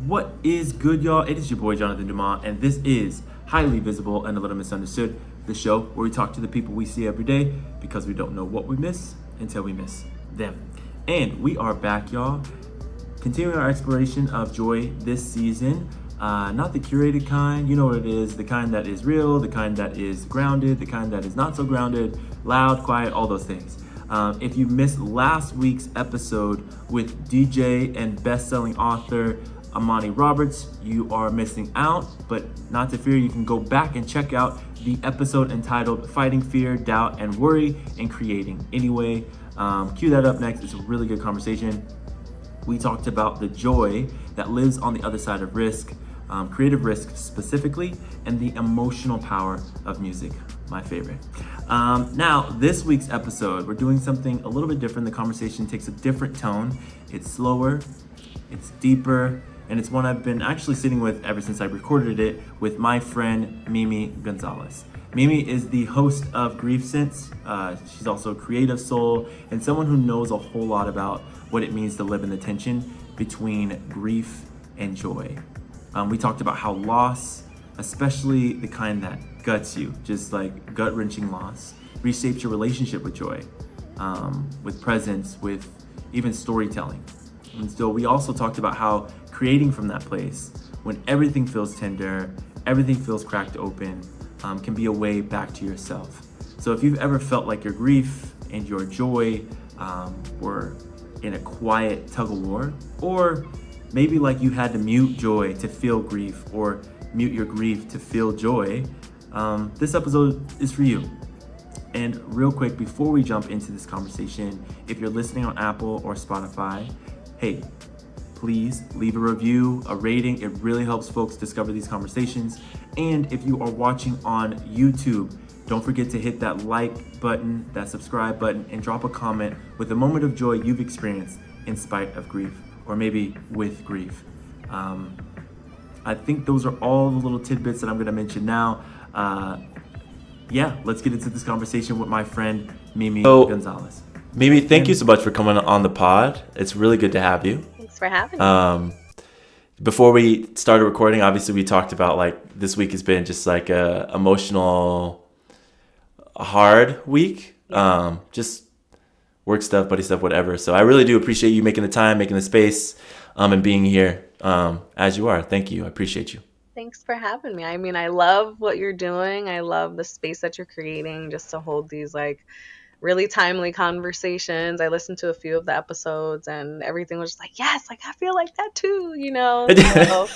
What is good, y'all? It is your boy Jonathan Dumas, and this is Highly Visible and a Little Misunderstood, the show where we talk to the people we see every day because we don't know what we miss until we miss them. And we are back, y'all, continuing our exploration of joy this season. Not the curated kind, you know what it is, the kind that is real, the kind that is grounded, the kind that is not so grounded, loud, quiet, all those things. If you missed last week's episode with DJ and best-selling author Amani Roberts, you are missing out, but not to fear, you can go back and check out the episode entitled Fighting Fear, Doubt, and Worry and Creating Anyway. Cue that up next. It's a really good conversation. We talked about the joy that lives on the other side of risk, creative risk specifically, and the emotional power of music, my favorite. Now, this week's episode, we're doing something a little bit different. The conversation takes a different tone. It's slower, it's deeper, and it's one I've been actually sitting with ever since I recorded it with my friend Mimi Gonzalez. Mimi is the host of Griefsense. She's also a creative soul and someone who knows a whole lot about what it means to live in the tension between grief and joy. We talked about how loss, especially the kind that guts you, just like gut-wrenching loss, reshapes your relationship with joy, with presence, with even storytelling. And so we also talked about how creating from that place, when everything feels tender, everything feels cracked open, can be a way back to yourself. So if you've ever felt like your grief and your joy were in a quiet tug of war, or maybe like you had to mute joy to feel grief, or mute your grief to feel joy, this episode is for you. And real quick, before we jump into this conversation, if you're listening on Apple or Spotify, hey, please leave a review, a rating. It really helps folks discover these conversations. And if you are watching on YouTube, don't forget to hit that like button, that subscribe button, and drop a comment with a moment of joy you've experienced in spite of grief, or maybe with grief. I think those are all the little tidbits that I'm gonna mention now. Let's get into this conversation with my friend Mimi Gonzalez. Mimi, thank you so much for coming on the pod. It's really good to have you. Thanks for having me. Before we started recording, obviously we talked about like this week has been just like a emotional, hard week. Just work stuff, buddy stuff, whatever. So I really do appreciate you making the time, making the space, and being here as you are. Thank you. I appreciate you. Thanks for having me. I mean, I love what you're doing. I love the space that you're creating just to hold these like really timely conversations. I listened to a few of the episodes and everything was just like, yes, like I feel like that too, you know? So,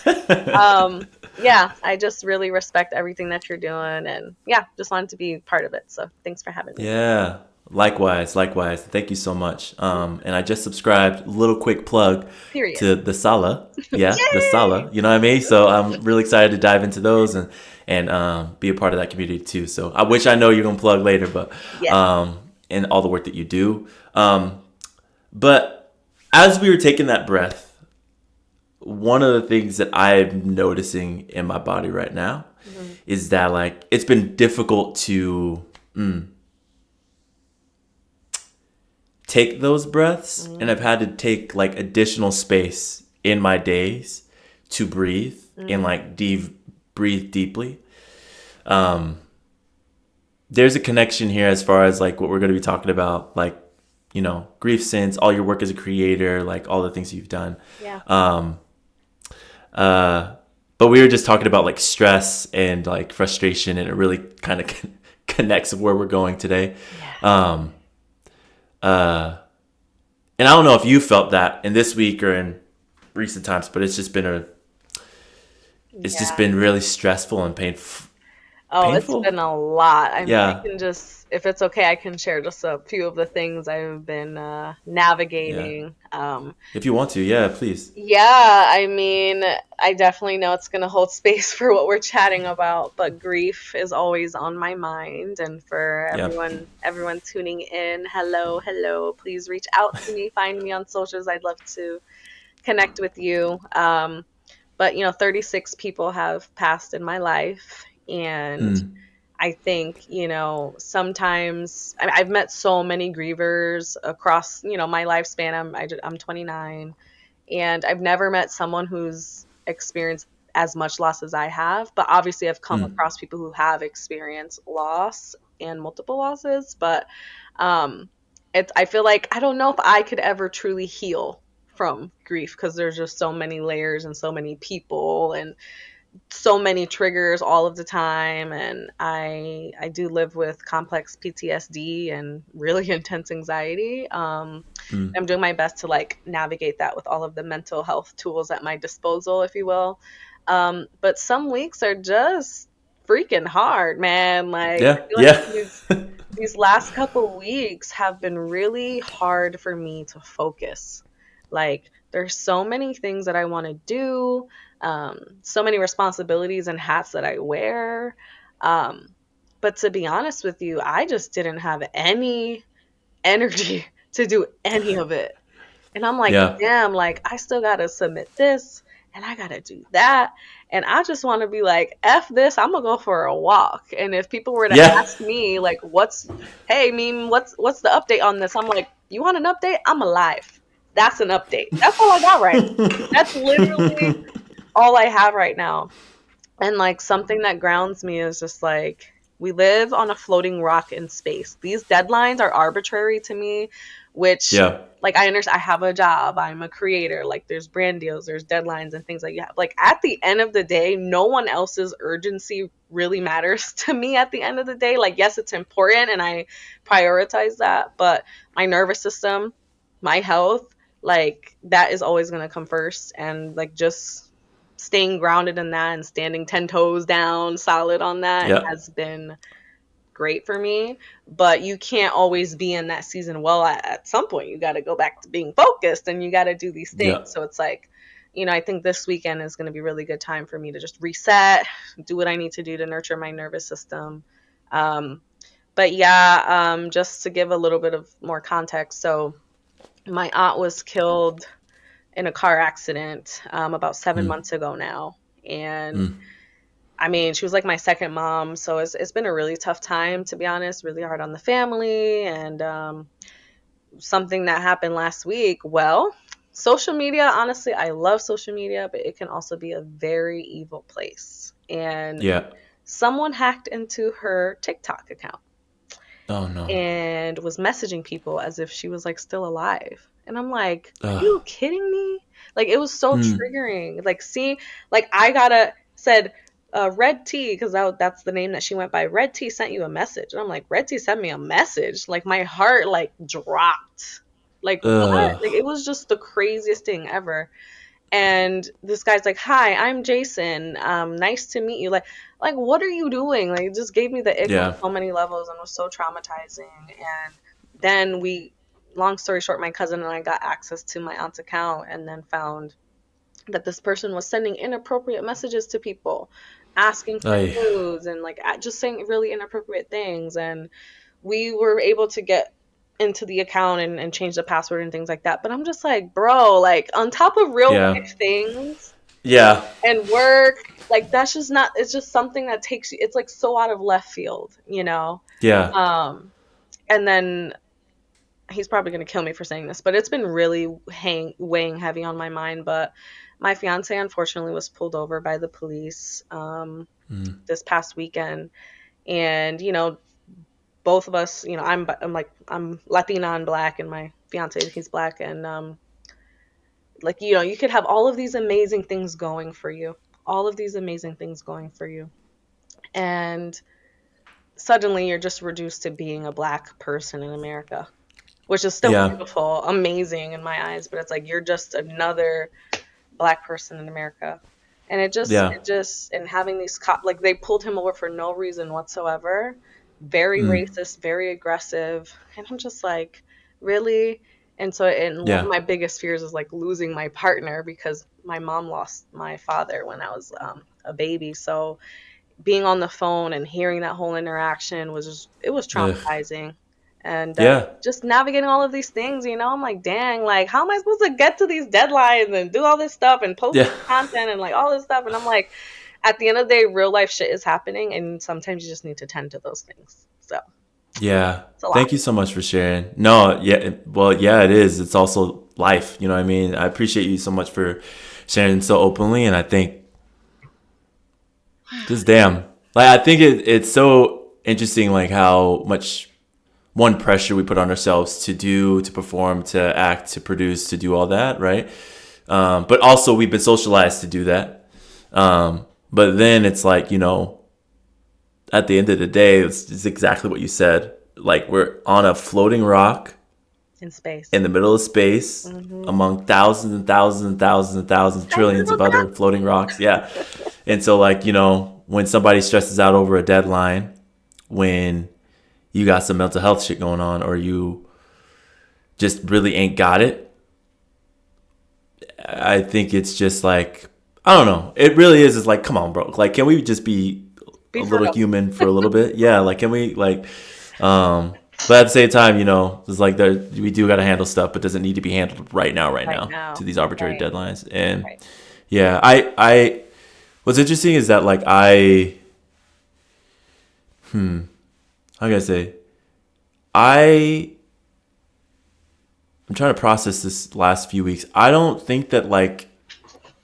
I just really respect everything that you're doing and just wanted to be part of it. So thanks for having me. Yeah. Likewise. Thank you so much. And I just subscribed, little quick plug Period. to the Sala. Yeah, the Sala. You know what I mean? So I'm really excited to dive into those and be a part of that community too. So which I know you're gonna plug later, but and all the work that you do. But as we were taking that breath, one of the things that I'm noticing in my body right now is that like it's been difficult to take those breaths, and I've had to take like additional space in my days to breathe and like breathe deeply. There's a connection here as far as like what we're going to be talking about, like, you know, griefsense, all your work as a creator, like all the things you've done. Yeah. But we were just talking about like stress and like frustration, and it really kind of connects with where we're going today. Yeah. And I don't know if you felt that in this week or in recent times, but it's just been just been really stressful and painful. It's been a lot. I mean, Yeah. I can just, if it's okay, I can share just a few of the things I've been navigating. If you want to, yeah, please. Yeah, I mean, I definitely know it's going to hold space for what we're chatting about, but grief is always on my mind. And for everyone tuning in, hello, please reach out to me, find me on socials. I'd love to connect with you. But 36 people have passed in my life, and I think, sometimes I've met so many grievers across, my lifespan. I'm 29, and I've never met someone who's experienced as much loss as I have, but obviously I've come across people who have experienced loss and multiple losses. But um, I feel like I don't know if I could ever truly heal from grief because there's just so many layers and so many people and so many triggers all of the time, and I do live with complex PTSD and really intense anxiety. I'm doing my best to like navigate that with all of the mental health tools at my disposal, if you will. But some weeks are just freaking hard, man. Like I Yeah. feel like Yeah. these last couple weeks have been really hard for me to focus. Like, there's so many things that I want to do, so many responsibilities and hats that I wear. Um, but to be honest with you, I just didn't have any energy to do any of it. And I'm like, Yeah. damn, like I still gotta submit this and I gotta do that. And I just wanna be like, F this, I'm gonna go for a walk. And if people were to Yeah. ask me like hey meme, what's the update on this? I'm like, you want an update? I'm alive. That's an update. That's all I got right now. That's literally all I have right now. And like something that grounds me is just like we live on a floating rock in space. These deadlines are arbitrary to me, which Yeah. like I understand I have a job, I'm a creator, like there's brand deals, there's deadlines and things like that. Like at the end of the day, no one else's urgency really matters to me at the end of the day. Like yes, it's important and I prioritize that, but my nervous system, my health, like that is always going to come first, and like just staying grounded in that and standing 10 toes down solid on that Yeah. has been great for me. But you can't always be in that season. Well, at some point you got to go back to being focused and you got to do these things. Yeah. So it's like, I think this weekend is going to be a really good time for me to just reset, do what I need to do to nurture my nervous system. um, but yeah, just to give a little bit of more context, so my aunt was killed in a car accident about 7 months ago now. And I mean, she was like my second mom. So it's been a really tough time, to be honest, really hard on the family. And something that happened last week, well, social media, honestly, I love social media, but it can also be a very evil place. And Yeah. someone hacked into her TikTok account Oh no. and was messaging people as if she was like still alive. And I'm like, are Ugh. you kidding me? Like it was so triggering. Like see, like I gotta said Red T, because that's the name that she went by. Red T sent you a message. And I'm like, Red T sent me a message. Like my heart like dropped. Like what? Ugh. Like it was just the craziest thing ever. And this guy's like, hi, I'm Jason, nice to meet you. Like what are you doing? Like it just gave me the ick on Yeah. so many levels and was so traumatizing. And then long story short, my cousin and I got access to my aunt's account and then found that this person was sending inappropriate messages to people, asking for Ay. nudes and like just saying really inappropriate things. And we were able to get into the account and change the password and things like that. But I'm just like, bro, like on top of real Yeah. life things Yeah. and work, like that's just not, it's just something that takes you, it's like so out of left field, Yeah. Um, and then he's probably going to kill me for saying this, but it's been really weighing heavy on my mind. But my fiance unfortunately was pulled over by the police this past weekend. And, both of us, I'm Latina and black, and my fiance, he's black. And like, you could have all of these amazing things going for you, all of these amazing things going for you. And suddenly you're just reduced to being a black person in America, which is still Yeah. beautiful, amazing in my eyes, but it's like you're just another black person in America. And Yeah. and having these like they pulled him over for no reason whatsoever, very racist, very aggressive. And I'm just like, really? And one of Yeah. my biggest fears is like losing my partner, because my mom lost my father when I was a baby. So being on the phone and hearing that whole interaction was it was Ugh. traumatizing. And Yeah. just navigating all of these things, I'm like, dang, like how am I supposed to get to these deadlines and do all this stuff and post Yeah. content and like all this stuff? And I'm like, at the end of the day, real life shit is happening, and sometimes you just need to tend to those things. So Yeah. it's a lot. Thank you so much for sharing. No, yeah, well, yeah, it is. It's also life. You know what I mean? I appreciate you so much for sharing so openly. And I think just damn, like I think it's so interesting, like how much one pressure we put on ourselves to do, to perform, to act, to produce, to do all that, right? But also we've been socialized to do that. But then it's like, at the end of the day, it's exactly what you said. Like we're on a floating rock in space, in the middle of space, among thousands and thousands and thousands and thousands, trillions of other floating rocks. Yeah. And so like, when somebody stresses out over a deadline, when you got some mental health shit going on, or you just really ain't got it, I think it's just like, I don't know. It really is. It's like, come on, bro. Like, can we just be a little human for a little bit? Yeah. Like, can we but at the same time, it's like we do got to handle stuff, but doesn't need to be handled right now to these arbitrary deadlines. And yeah, I what's interesting is that like how can I say, I'm trying to process this last few weeks. I don't think that like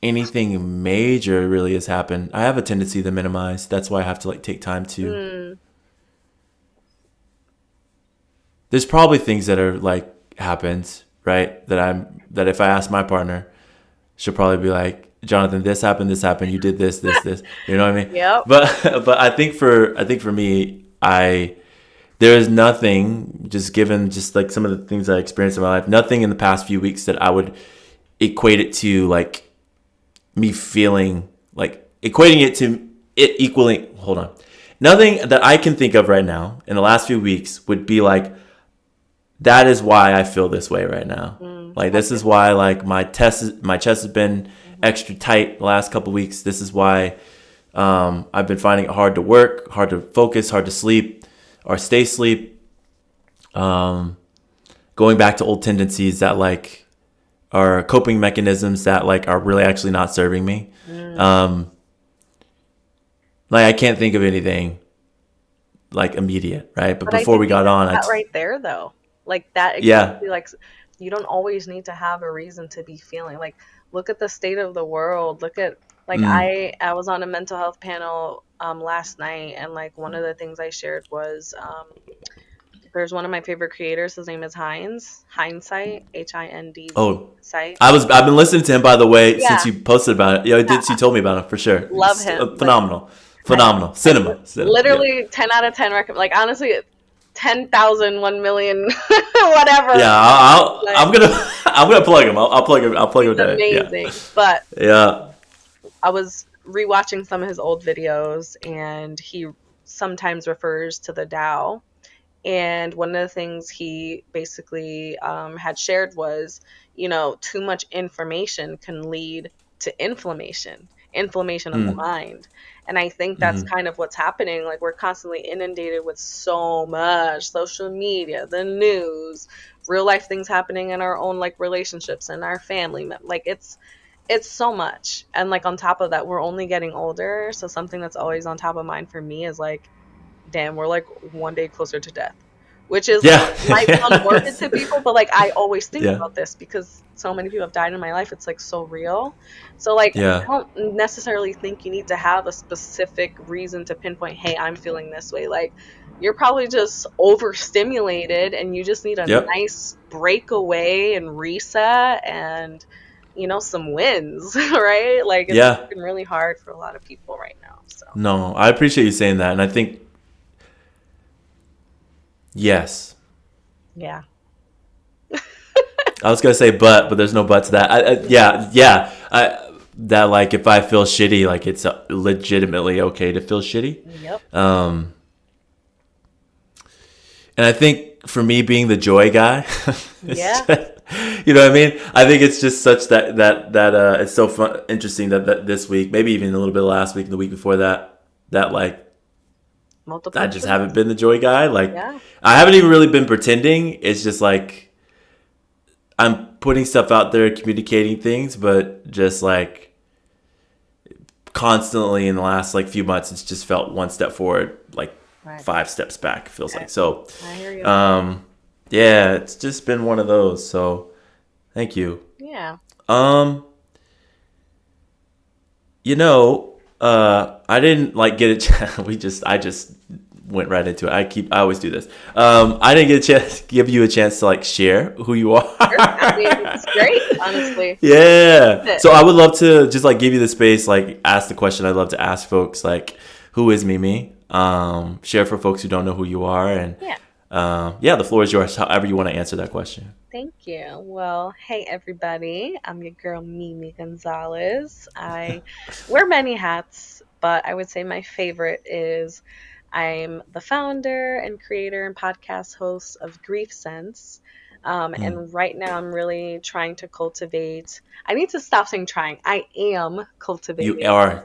anything major really has happened. I have a tendency to minimize. That's why I have to like take time to. There's probably things that are like happened, right? That if I ask my partner, she'll probably be like, Jonathan, this happened, you did this. You know what I mean? Yep. But I think for me, there is nothing, just given just like some of the things I experienced in my life, nothing in the past few weeks that I would equate it to like me feeling like equating it to it equaling. Hold on. Nothing that I can think of right now in the last few weeks would be like, that is why I feel this way right now. Like this is why like my chest has been extra tight the last couple of weeks. This is why I've been finding it hard to work, hard to focus, hard to sleep or stay asleep. Going back to old tendencies that like are coping mechanisms that like are really actually not serving me. Like I can't think of anything like immediate, right? But before we got on, that right there though, like that exactly, like you don't always need to have a reason to be feeling like, look at the state of the world. Look at like I was on a mental health panel last night, and like one of the things I shared was there's one of my favorite creators. His name is Hindsight, Hind. Oh, I've been listening to him, by the way, since you posted about it. Yeah, you told me about him for sure. Love him. Phenomenal. Cinema. Literally 10 out of 10 recommend. Like honestly, 10,000, 1 million, whatever. Yeah, I'm gonna plug him. I'll plug him. I'll plug him. Amazing. Yeah. But yeah, I was rewatching some of his old videos, and he sometimes refers to the Tao. And one of the things he basically had shared was, too much information can lead to inflammation of the mind. And I think that's kind of what's happening. Like we're constantly inundated with so much social media, the news, real life things happening in our own like relationships and our family. Like it's so much. And like on top of that, we're only getting older. So something that's always on top of mind for me is like, damn, we're like one day closer to death, which is might sound morbid to people, but like I always think about this because so many people have died in my life. It's like so real. So like I don't necessarily think you need to have a specific reason to pinpoint, hey, I'm feeling this way. Like you're probably just overstimulated and you just need a nice breakaway and reset and some wins, right? Like it's been really hard for a lot of people right now. So no, I appreciate you saying that, and I think yes. Yeah. I was gonna say but there's no but to that. That like if I feel shitty, like it's legitimately okay to feel shitty. Yep. And I think for me being the joy guy, you know what I mean? I think it's just such that it's so fun, interesting that this week, maybe even a little bit last week and the week before that like I just haven't been the joy guy. Like I haven't even really been pretending. It's just like I'm putting stuff out there, communicating things, but just like constantly in the last like few months, it's just felt one step forward, like 5 steps back. It feels like so. I hear you. Yeah, it's just been one of those. So, thank you. Yeah. I didn't like get a chance. I just went right into it. I always do this. I didn't get a chance, give you a chance to like share who you Sure. I mean, are. it's great, honestly. Yeah. It. So I would love to just like give you the space, like ask the question I'd love to ask folks, like, who is Mimi? Share for folks who don't know who you are, and Yeah. yeah, the floor is yours. However you want to answer that question. Thank you. Well, hey everybody. I'm your girl Mimi Gonzalez. I wear many hats, but I would say my favorite is I'm the founder and creator and podcast host of griefsense. Mm. And right now I'm really trying to cultivate. I need to stop saying trying. I am cultivating.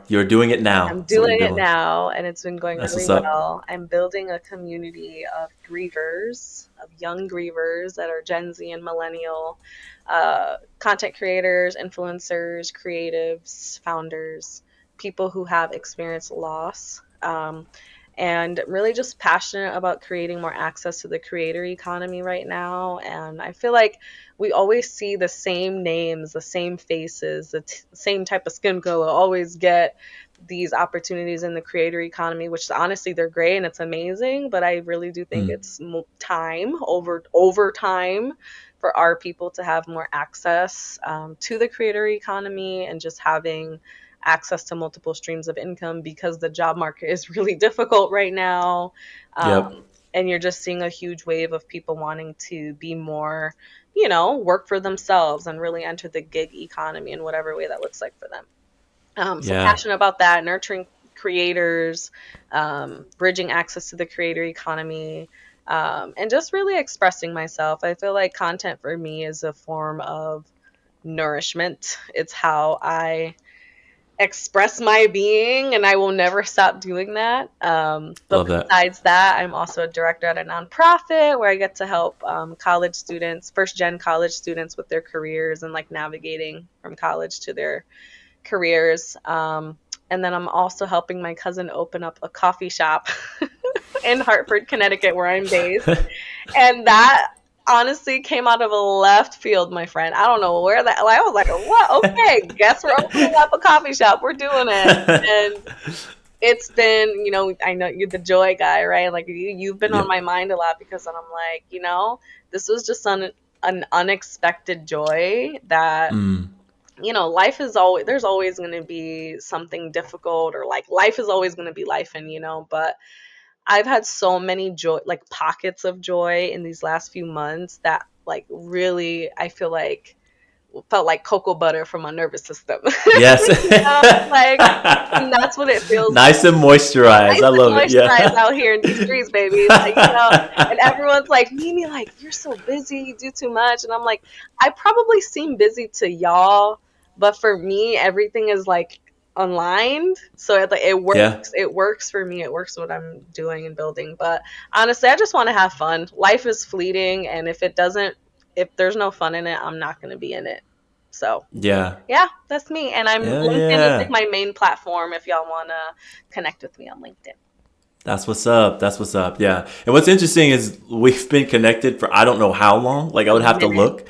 You're doing it now. I'm That's what you're doing it doing. now, and it's been going That's really what's up. well. I'm building a community of grievers, of young grievers that are Gen Z and millennial content creators, influencers, creatives, founders, people who have experienced loss. And really just passionate about creating more access to the creator economy right now. And I feel like we always see the same names, the same faces, same type of skin color always get these opportunities in the creator economy, which honestly they're great and it's amazing. But I really do think Mm. it's time over time for our people to have more access to the creator economy and just having access to multiple streams of income because the job market is really difficult right now. Yep. And you're just seeing a huge wave of people wanting to be more, work for themselves and really enter the gig economy in whatever way that looks like for them. So Yeah. passionate about that, nurturing creators, bridging access to the creator economy, and just really expressing myself. I feel like content for me is a form of nourishment. It's how I express my being, and I will never stop doing that. But Love that. besides that, I'm also a director at a nonprofit where I get to help college students, first gen college students, with their careers and like navigating from college to their careers. And then I'm also helping my cousin open up a coffee shop in Hartford, Connecticut, where I'm based. And that honestly came out of a left field, my friend. I don't know where that, like, I was like, what? Okay, guess we're opening up a coffee shop. We're doing it. And it's been, I know you're the joy guy, right? Like you've been on Yep. my mind a lot because then I'm like, this was just an unexpected joy that Mm. life is always there's always going to be something difficult or like life is always going to be life and but I've had so many joy, like pockets of joy in these last few months that like really I feel like felt like cocoa butter for my nervous system. Yes. Like, and that's what it feels like. Nice and moisturized. Nice I and love it. moisturized Yeah. out here in these streets, baby. Like, and everyone's like, Mimi, like, you're so busy, you do too much. And I'm like, I probably seem busy to y'all, but for me, everything is like aligned. So it Yeah. works. It works for me. It works what I'm doing and building. But honestly, I just want to have fun. Life is fleeting, and if there's no fun in it, I'm not going to be in it. So Yeah. yeah, that's me. And Yeah. LinkedIn is like Yeah. my main platform if y'all want to connect with me on LinkedIn. That's what's up. That's what's up. Yeah. And what's interesting is we've been connected for I don't know how long. Like I A would have to minute, look.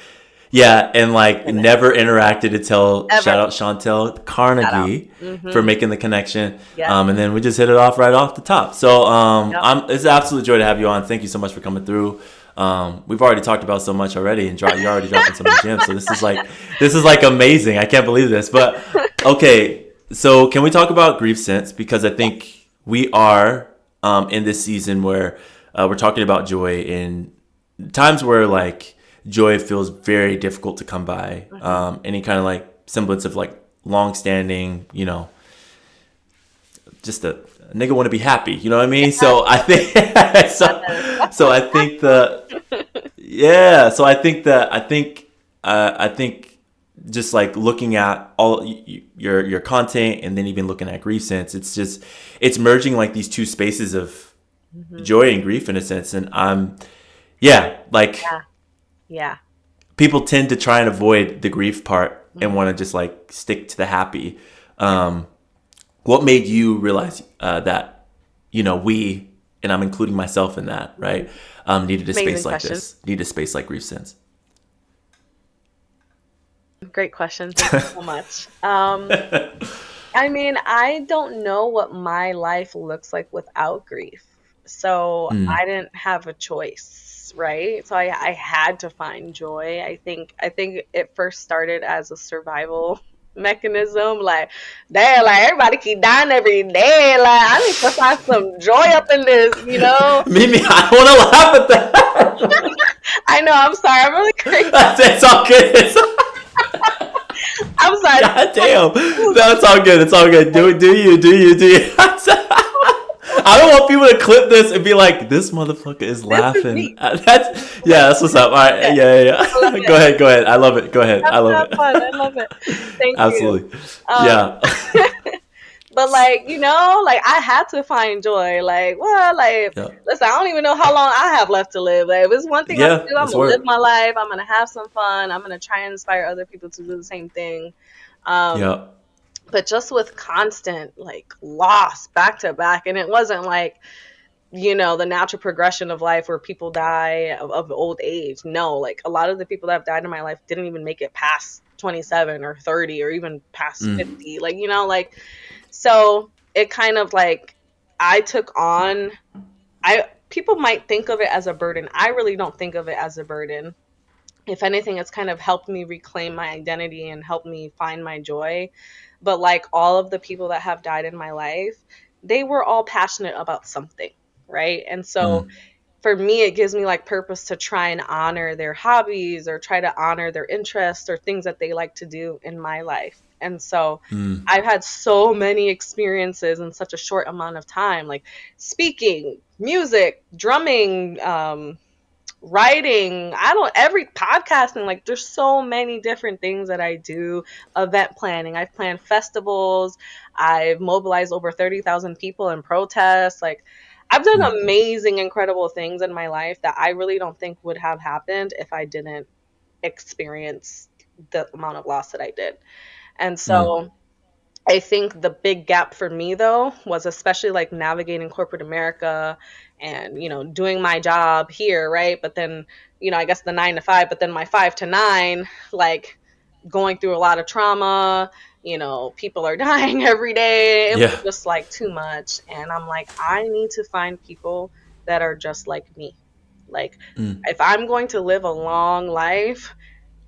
Yeah, and like minute. never interacted until Ever. shout out Chantel Shout out. Carnegie for Mm-hmm. making the connection. Yes. And then we just hit it off right off the top. So Yep. it's an absolute joy to have you on. Thank you so much for coming through. We've already talked about so much already, and you're already dropping some of the gems. So this is like amazing. I can't believe this. But okay, so can we talk about grief sense? Because I think we are in this season where we're talking about joy in times where like joy feels very difficult to come by. Mm-hmm. Any kind of like semblance of like long standing, just a nigga want to be happy. You know what I mean? So I think so I think the yeah. So I think just like looking at all your content and then even looking at grief sense, it's merging like these two spaces of Mm-hmm. joy and grief in a sense. And yeah, like Yeah. Yeah. people tend to try and avoid the grief part and Mm-hmm. want to just like stick to the happy. Yeah. What made you realize that we, and I'm including myself in that, right, needed a Amazing space like question. this, need a space like grief sense? Great question. Thank you so much. I mean, I don't know what my life looks like without grief. So Mm. I didn't have a choice, right? So I had to find joy. I think it first started as a survival mechanism. Like, damn, like everybody keep dying every day. Like, I need to find some joy up in this, you know? Mimi, I don't want to laugh at that. I know, I'm sorry, I'm really crazy. It's all good. I'm sorry. God damn. No, it's all good. It's all good. Do you. I don't want people to clip this and be like, "This motherfucker is This is laughing." me. That's yeah. That's what's up. All Yeah, right. Yeah, yeah, I love yeah. it. Go ahead. Go ahead. I love it. Go ahead. Have I love have it. fun. I love it. Thank you. Absolutely. Um, Yeah. but like, like I had to find joy. Like, well, like, Yeah. listen, I don't even know how long I have left to live. Like, if it's one thing I'm gonna Yeah. do, I'm That's gonna live word. my life. I'm gonna have some fun. I'm gonna try and inspire other people to do the same thing. Um, Yeah. but just with constant like loss back to back, and it wasn't like the natural progression of life where people die of old age. No, like a lot of the people that have died in my life didn't even make it past 27 or 30 or even past Mm. 50. Like, so it kind of like I took on I people might think of it as a burden. I really don't think of it as a burden. If anything, it's kind of helped me reclaim my identity and helped me find my joy. But like all of the people that have died in my life, they were all passionate about something, right? And so Mm. for me, it gives me like purpose to try and honor their hobbies or try to honor their interests or things that they like to do in my life. And so Mm. I've had so many experiences in such a short amount of time, like speaking, music, drumming, writing, I don't every podcasting, like there's so many different things that I do. Event planning, I've planned festivals, I've mobilized over 30,000 people in protests. Like I've done Mm. amazing, incredible things in my life that I really don't think would have happened if I didn't experience the amount of loss that I did. And Mm. so I think the big gap for me though was especially like navigating corporate America and doing my job here, right? But then, I guess the 9 to 5, but then my 5 to 9, like going through a lot of trauma, people are dying every day. It was Yeah. just like too much, and I'm like I need to find people that are just like me. Like Mm. if I'm going to live a long life,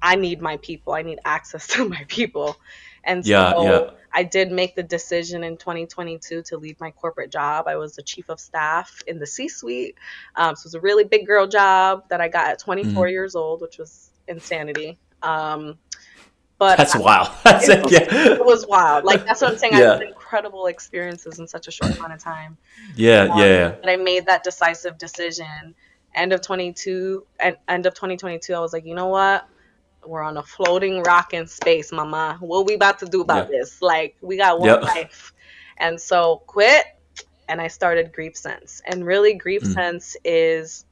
I need my people. I need access to my people. And Yeah. so Yeah. I did make the decision in 2022 to leave my corporate job. I was the chief of staff in the C suite. So it was a really big girl job that I got at 24 Mm. years old, which was insanity. But That's wild. That's it it. was, Yeah. it was wild. Like, that's what I'm saying. I've Yeah. had incredible experiences in such a short amount of time. Yeah. Yeah. But I made that decisive decision. End of 2022, I was like, you know what? We're on a floating rock in space, mama. What we about to do about Yeah. this? Like, we got one Yep. life. And so quit, and I started griefsense. And really, Mm. griefsense is,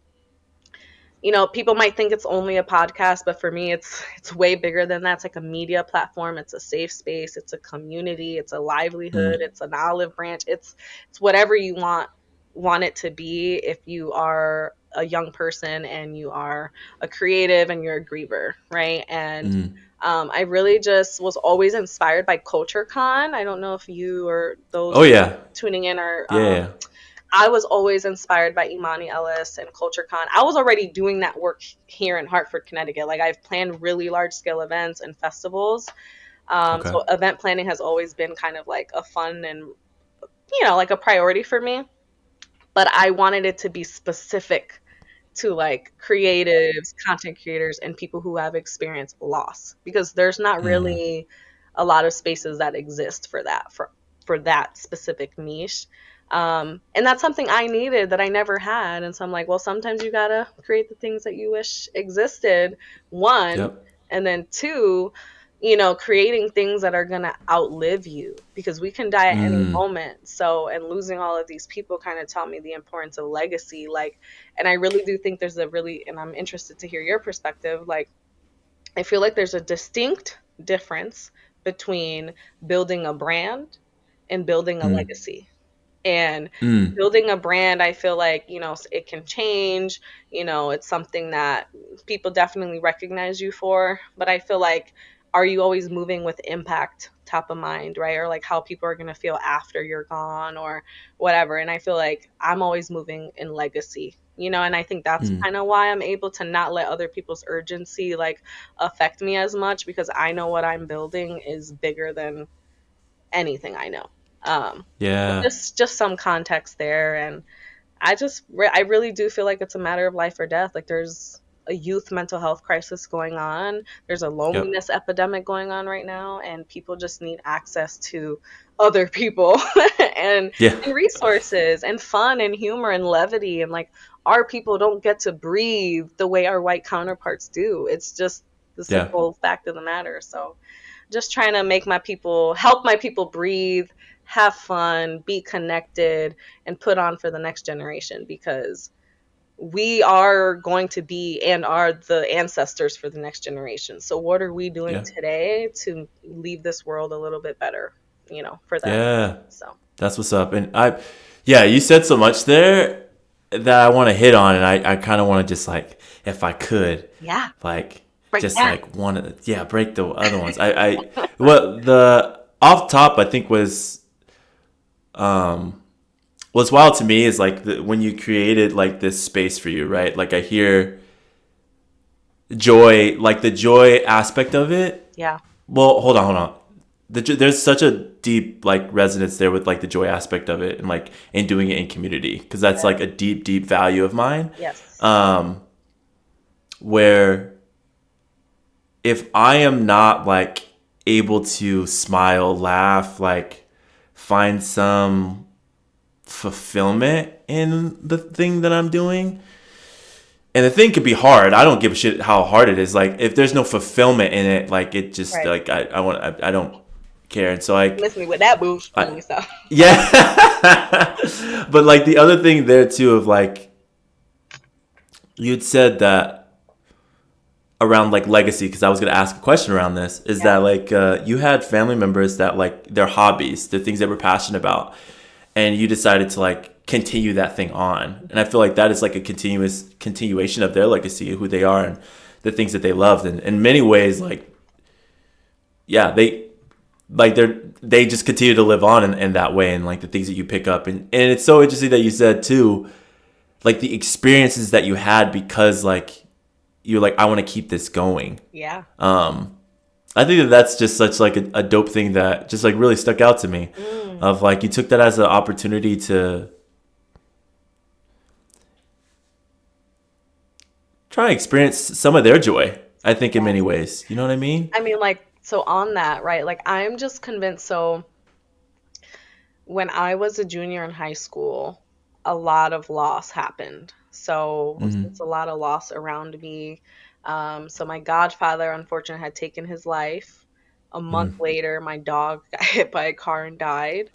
people might think it's only a podcast, but for me it's way bigger than that. It's like a media platform, it's a safe space, it's a community, it's a livelihood, Mm. it's an olive branch. It's whatever you want it to be if you are a young person and you are a creative and you're a griever, right? And Mm. I really just was always inspired by culture con. I don't know if you or those Oh yeah. tuning in are Yeah. I was always inspired by Imani Ellis and CultureCon. I was already doing that work here in Hartford, Connecticut. Like I've planned really large scale events and festivals. Okay. So event planning has always been kind of like a fun and like a priority for me. But I wanted it to be specific to like creatives, content creators, and people who have experienced loss because there's not Mm. really a lot of spaces that exist for that for that specific niche. And that's something I needed that I never had. And so I'm like, well, sometimes you gotta create the things that you wish existed. One, Yep. and then two, creating things that are gonna outlive you because we can die at any Mm. moment. So, and losing all of these people kind of taught me the importance of legacy. Like, and I really do think there's a really, and I'm interested to hear your perspective. Like, I feel like there's a distinct difference between building a brand and building a Mm. legacy. And Mm. building a brand, I feel like, it can change. It's something that people definitely recognize you for. But I feel like are you always moving with impact top of mind, right? Or like how people are going to feel after you're gone or whatever. And I feel like I'm always moving in legacy, you know, and I think that's Mm. kind of why I'm able to not let other people's urgency like affect me as much, because I know what I'm building is bigger than anything I know. But Yeah. just some context there. And I really do feel like it's a matter of life or death. Like there's a youth mental health crisis going on. There's a Yep. loneliness epidemic going on right now, and people just need access to other people and Yeah. and resources and fun and humor and levity, and like our people don't get to breathe the way our white counterparts do. It's just the Yeah. simple fact of the matter. So just trying to make my people help my people breathe, have fun, be connected, and put on for the next generation, because we are going to be and are the ancestors for the next generation. So what are we doing Yeah. today to leave this world a little bit better, for them? Yeah. So That's what's up. And yeah, you said so much there that I want to hit on, and I kind of want to just like, if I could, yeah, like, break just down. like one of the, yeah, break the other ones. What the off top I think um, what's wild to me is like when you created like this space for you, right? Like I hear joy, like the joy aspect of it. Yeah, Well, hold on. There's such a deep like resonance there with like the joy aspect of it and like in doing it in community because that's like a deep value of mine. yes, Um, where if I am not like able to smile, laugh, like find some fulfillment in the thing that I'm doing, and the thing could be hard. I don't give a shit how hard it is. Like if there's no fulfillment in it, like it just right. like I don't care. And so like Miss me with that boost. I, Let me stop. yeah. But like the other thing there too of like you'd said that around like legacy because I was gonna ask a question around this is Yeah, that like you had family members that like their hobbies, the things they were passionate about, and you decided to like continue that thing on. And I feel like that is like a continuous continuation of their legacy, who they are, and the things that they loved. And in many ways, like yeah, they just continue to live on in that way and like the things that you pick up and it's so interesting that you said too like the experiences that you had because like you're like I want to keep this going. yeah. I think that that's just such like a dope thing that just like really stuck out to me Mm, of like you took that as an opportunity to try and experience some of their joy. I think in yeah. many ways, you know what I mean? I mean, like, so on that, right? Like, I'm just convinced. So, when I was a junior in high school, a lot of loss happened. So Mm-hmm. it's a lot of loss around me. So my godfather, unfortunately, had taken his life. A month Mm-hmm. later, my dog got hit by a car and died.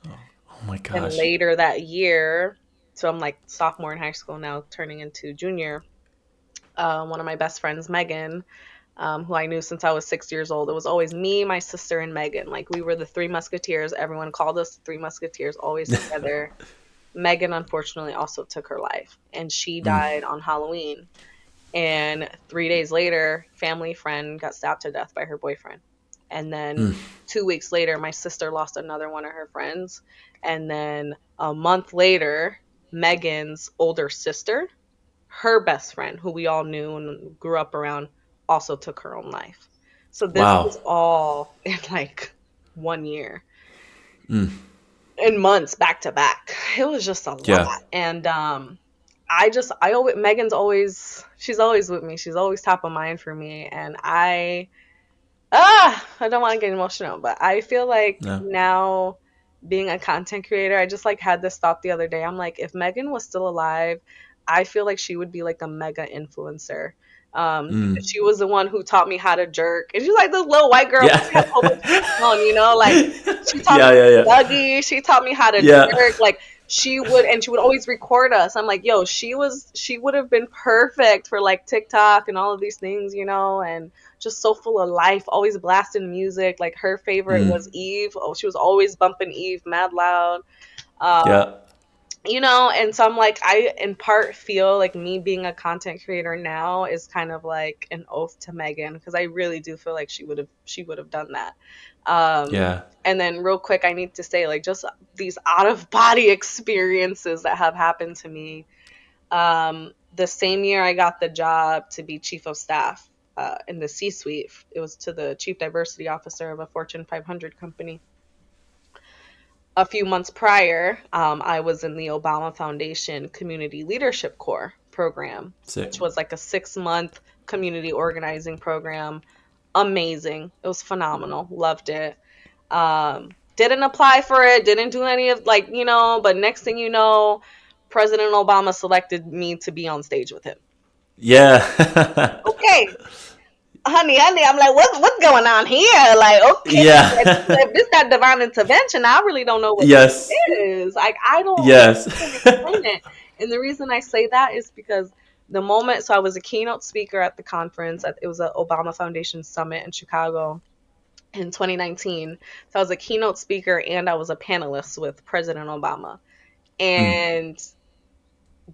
Oh my And gosh. later that year, so I'm like sophomore in high school now, turning into junior. One of my best friends, Megan, who I knew since I was 6 years old. It was always me, my sister, and Megan. Like we were the Three Musketeers. Everyone called us the Three Musketeers, always together. Megan unfortunately also took her life, and she Mm, died on Halloween. And 3 days later, family friend got stabbed to death by her boyfriend. And then mm. 2 weeks later, my sister lost another one of her friends. And then a month later, Megan's older sister, her best friend, who we all knew and grew up around, also took her own life. So this Wow. was all in like 1 year, Mm, in months back to back. It was just a lot. yeah. And I always Megan's always she's always with me. She's always top of mind for me. And I don't want to get emotional, but I feel like No. now being a content creator, I just like had this thought the other day. I'm like, if Megan was still alive, I feel like she would be like a mega influencer. Because Mm. she was the one who taught me how to jerk. And she's like this little white girl, but Yeah. she has a whole bunch of fun, like she taught me Yeah, yeah, yeah. Dougie, she taught me how to Yeah. jerk. Like she would always record us. I'm like, yo, she would have been perfect for like TikTok and all of these things, and just so full of life, always blasting music. Like her favorite Mm. was Eve. Oh, she was always bumping Eve mad loud. Um, Yeah. And so I'm like, I in part feel like me being a content creator now is kind of like an oath to Megan, because I really do feel like she would have done that. Yeah. And then real quick, I need to say, like, just these out of body experiences that have happened to me. The same year I got the job to be chief of staff in the C-suite, it was to the chief diversity officer of a Fortune 500 company. A few months prior, I was in the Obama Foundation Community Leadership Corps program, Sick. which was like a 6-month community organizing program. Amazing. It was phenomenal. Loved it. Didn't apply for it, didn't do any of, like, but next thing you know, President Obama selected me to be on stage with him. Yeah. Okay, honey, I'm like, what's going on here? Like, okay, Yeah. if this that divine intervention, I really don't know what this Yes. is. Like, I don't Yes. even explain it. And the reason I say that is because the moment, so I was a keynote speaker at the conference. It was an Obama Foundation summit in Chicago in 2019. So I was a keynote speaker and I was a panelist with President Obama. Mm. And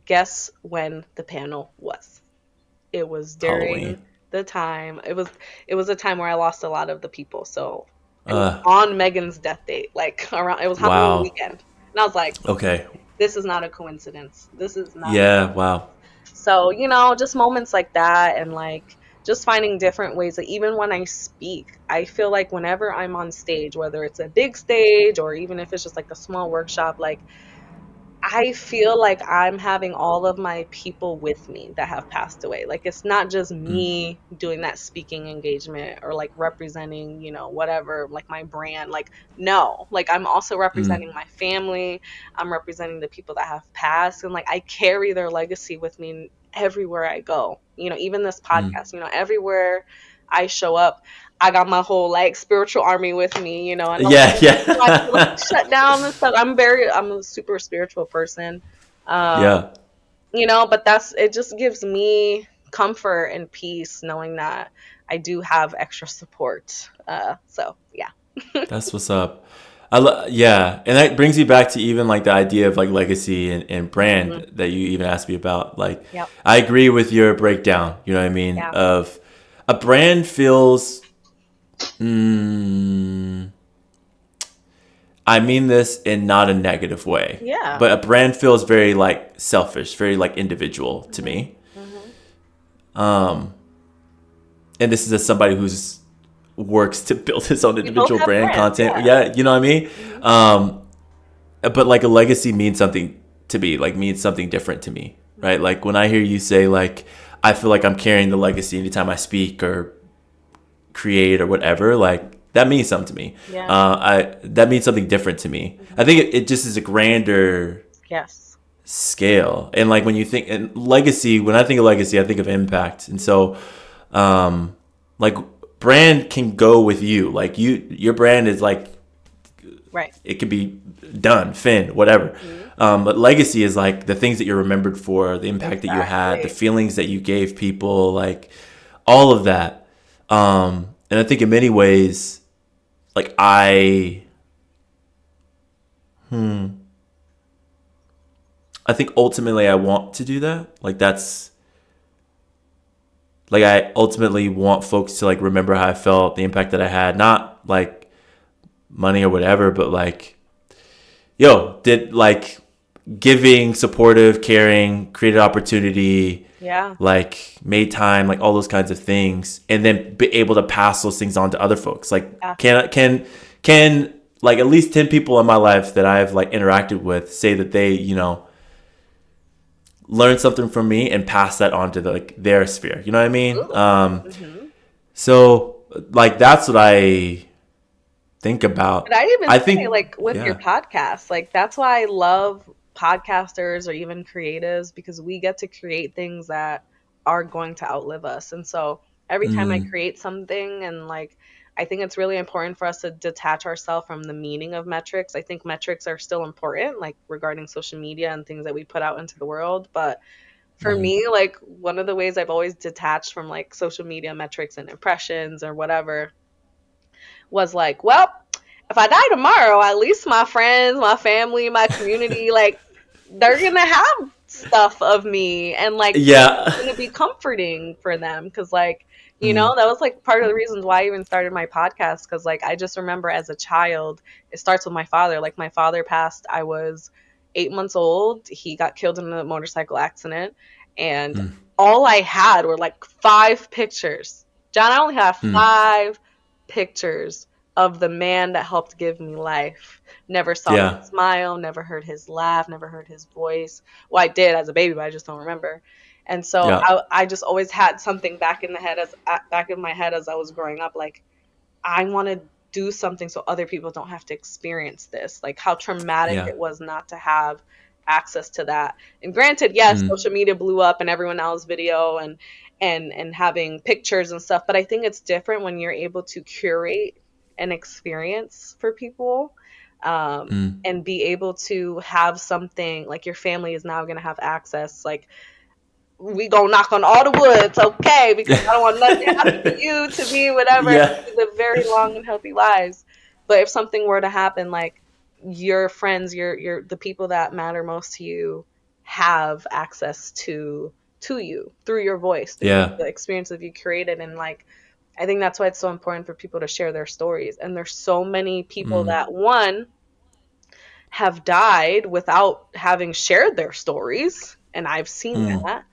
guess when the panel was? It was Halloween. during the time. It was a time where I lost a lot of the people. So it was Uh, on Megan's death date, like around, it was Halloween wow. weekend. And I was like, Okay. this is not a coincidence. This is not. Yeah, wow. So, just moments like that, and like just finding different ways that even when I speak, I feel like whenever I'm on stage, whether it's a big stage or even if it's just like a small workshop, like I feel like I'm having all of my people with me that have passed away. Like, it's not just Mm. me doing that speaking engagement or like representing, whatever, like my brand. Like, no, like I'm also Mm. representing my family. I'm representing the people that have passed. And like I carry their legacy with me everywhere I go. Even this Mm. podcast, everywhere I show up, I got my whole like spiritual army with me, and a lot Yeah, of people I feel like yeah. shut down and stuff. I'm a super spiritual person. Um, Yeah. but it just gives me comfort and peace knowing that I do have extra support. So yeah. That's what's up. Yeah, and that brings me back to even like the idea of like legacy and Hmm. brand that you even asked me about. Like, Yep. I agree with your breakdown. You know what I mean? Yeah. Of a brand feels. Mm, I mean this in not a negative way, Yeah. but a brand feels very like selfish, very like individual to Hmm. me. Hmm. Um, and this is as somebody who's works to build his own We both individual have brand brands. content. Yeah. Yeah, you know what I mean? Hmm. But like a legacy means something to me, like means something different to me, right? Hmm. Like when I hear you say like, I feel like I'm carrying the legacy anytime I speak or create or whatever, like that means something to me. Yeah. That means something different to me. I Hmm. think it just is a grander Yes. scale. And like when you think and legacy, when I think of legacy, I think of impact. And so, um, like brand can go with you. Like your brand is like Right. it could be done, Finn, whatever. Hmm. But legacy is like the things that you're remembered for, the impact that you had, the Exactly. feelings that you gave people, like all of that. And I think in many ways, like I think ultimately I want to do that. Like that's like I ultimately want folks to like remember how I felt, the impact that I had, not like money or whatever, but like, yo, did like giving, supportive, caring, created opportunity, Yeah. like made time, like all those kinds of things, and then be able to pass those things on to other folks. Like Yeah. can like at least 10 people in my life that I've like interacted with say that they, learn something from me and pass that on to like their sphere. You know what I mean? Absolutely. Hmm. So like that's what I think But about. I even I say, think like, with your yeah. podcast, like, that's why I love podcasters or even creatives, because we get to create things that are going to outlive us. And so every time I Mm, create something, and like, I think it's really important for us to detach ourselves from the meaning of metrics. I think metrics are still important, like regarding social media and things that we put out into the world. But for mm, me, like, one of the ways I've always detached from like social media metrics and impressions or whatever was like, well, if I die tomorrow, at least my friends, my family, my community, like, they're gonna have stuff of me, and like Yeah. it's gonna be comforting for them, because like, Mm, that was like part of the reasons why I even started my podcast, because like I just remember as a child, it starts with my father. Like my father passed, I was 8 months old. He got killed in a motorcycle accident, and mm, all I had were like 5 pictures. John, I only have mm. 5 pictures of the man that helped give me life. Never saw him Yeah. smile, never heard his laugh, never heard his voice. Well, I did as a baby, but I just don't remember. And so Yeah. I just always had something back in my head as I was growing up, like I want to do something so other people don't have to experience this. Like how traumatic Yeah. it was not to have access to that. And granted, yes, Mm, social media blew up and everyone else's video and having pictures and stuff, but I think it's different when you're able to curate an experience for people, mm. and be able to have something like your family is now going to have access. Like we gonna knock on all the woods, okay? Because I don't want nothing to happen to you, to me, whatever. Yeah. We live very long and healthy lives. But if something were to happen, like your friends, your the people that matter most to you have access to you through your voice, through Yeah. the experience that you created, and like I think that's why it's so important for people to share their stories. And there's so many people Mm, that one have died without having shared their stories, and I've seen mm. that,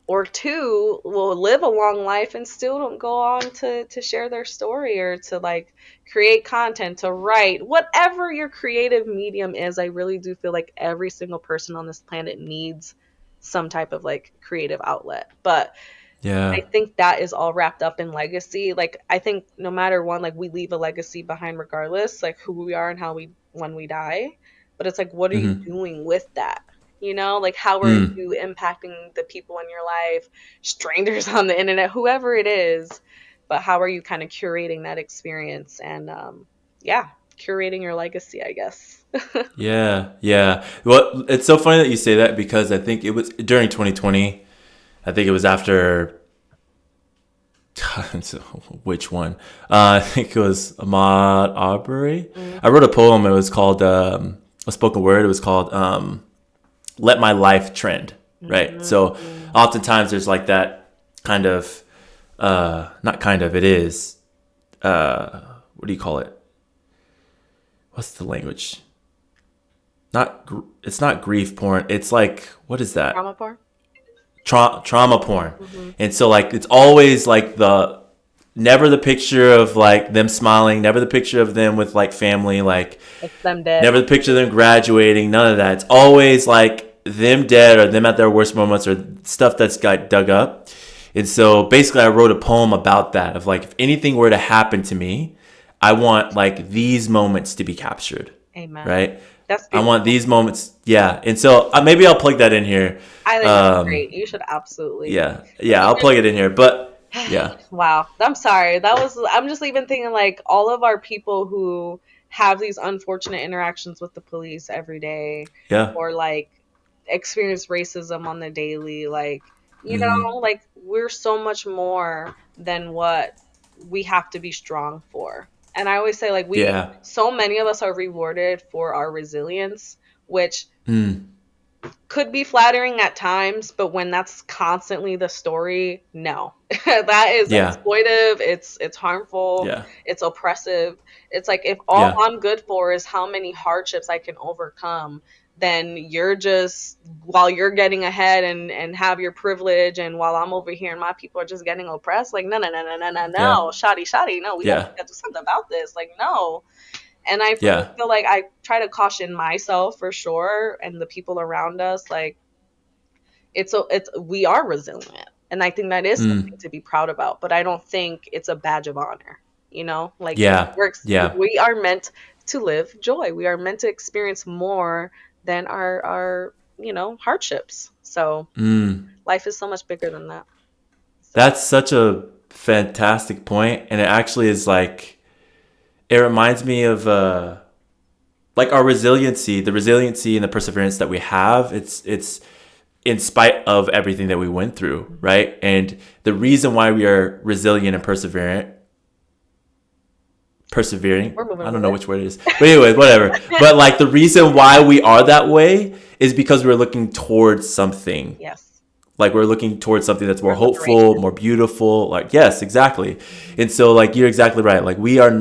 or two will live a long life and still don't go on to share their story, or to like create content, to write, whatever your creative medium is. I really do feel like every single person on this planet needs some type of like creative outlet. But I Yeah. think that is all wrapped up in legacy. Like I think no matter one, like we leave a legacy behind regardless, like who we are and how we when we die. But it's like, what are you Mm-hmm. doing with that? Like how are Mm. you impacting the people in your life, strangers on the internet, whoever it is, but how are you kind of curating that experience, and yeah, curating your legacy, I guess. Yeah. Yeah. Well, it's so funny that you say that because I think it was during 2020. I think it was after which one? I think it was Ahmaud Arbery. I wrote a poem. It was called a spoken word. It was called "Let My Life Trend." Right. So Mm-hmm. oftentimes there's like that kind of not kind of. It is what do you call it? What's the language? It's not grief porn. It's like what is that? Trauma porn. Trauma porn. Mm-hmm. And so like it's always like the never the picture of like them smiling, never the picture of them with like family, like It's them dead. never the picture of them graduating, none of that. It's always like them dead or them at their worst moments or stuff that's got dug up. And so basically I wrote a poem about that of like if anything were to happen to me, I want like these moments to be captured. Amen. Right? That's I want beautiful. these moments, yeah. And so maybe I'll plug that in here. I think that's Um, great. You should absolutely. yeah, yeah, I'll plug it in here. But yeah, Wow. I'm sorry. I'm just even thinking like all of our people who have these unfortunate interactions with the police every day, yeah, or like experience racism on the daily, like, hmm, like we're so much more than what we have to be strong for. And I always say like yeah, so many of us are rewarded for our resilience, which mm, could be flattering at times, but when that's constantly the story, no. That is yeah, exploitive, it's harmful, yeah, it's oppressive. It's like if all yeah, I'm good for is how many hardships I can overcome, then you're just, while you're getting ahead and have your privilege, and while I'm over here and my people are just getting oppressed, like no, no, no, no, no, no, yeah, no, shoddy, shoddy, no, yeah, we gotta do something about this, like no. And I really yeah, feel like I try to caution myself for sure, and the people around us, like it's we are resilient, and I think that is something mm, to be proud about. But I don't think it's a badge of honor. Like yeah, yeah, we are meant to live joy. We are meant to experience more than our hardships. So mm. life is so much bigger than that. So That's such a fantastic point, and it actually is like it reminds me of like our resiliency, the resiliency and the perseverance that we have. It's in spite of everything that we went through, right? And the reason why we are resilient and persevering, we're moving I don't with know it. which word it is, but anyway, whatever. But like the reason why we are that way is because we're looking towards something. Yes. Like we're looking towards something that's more hopeful, Liberation. more beautiful. Like, yes, exactly. And so like, you're exactly right. Like we did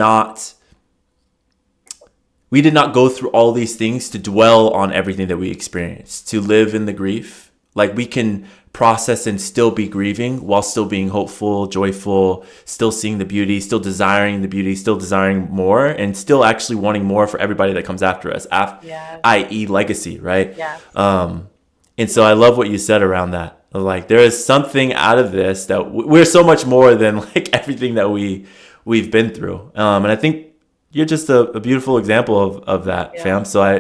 not go through all these things to dwell on everything that we experienced, to live in the grief. Like we can process and still be grieving while still being hopeful, joyful, still seeing the beauty, still desiring the beauty, still desiring more, and still actually wanting more for everybody that comes after us, Yes. i.e. legacy, right? Yes. And so I love what you said around that. Like there is something out of this that we're so much more than like everything that we've been through. And I think you're just a beautiful example of that, Yeah. fam. So I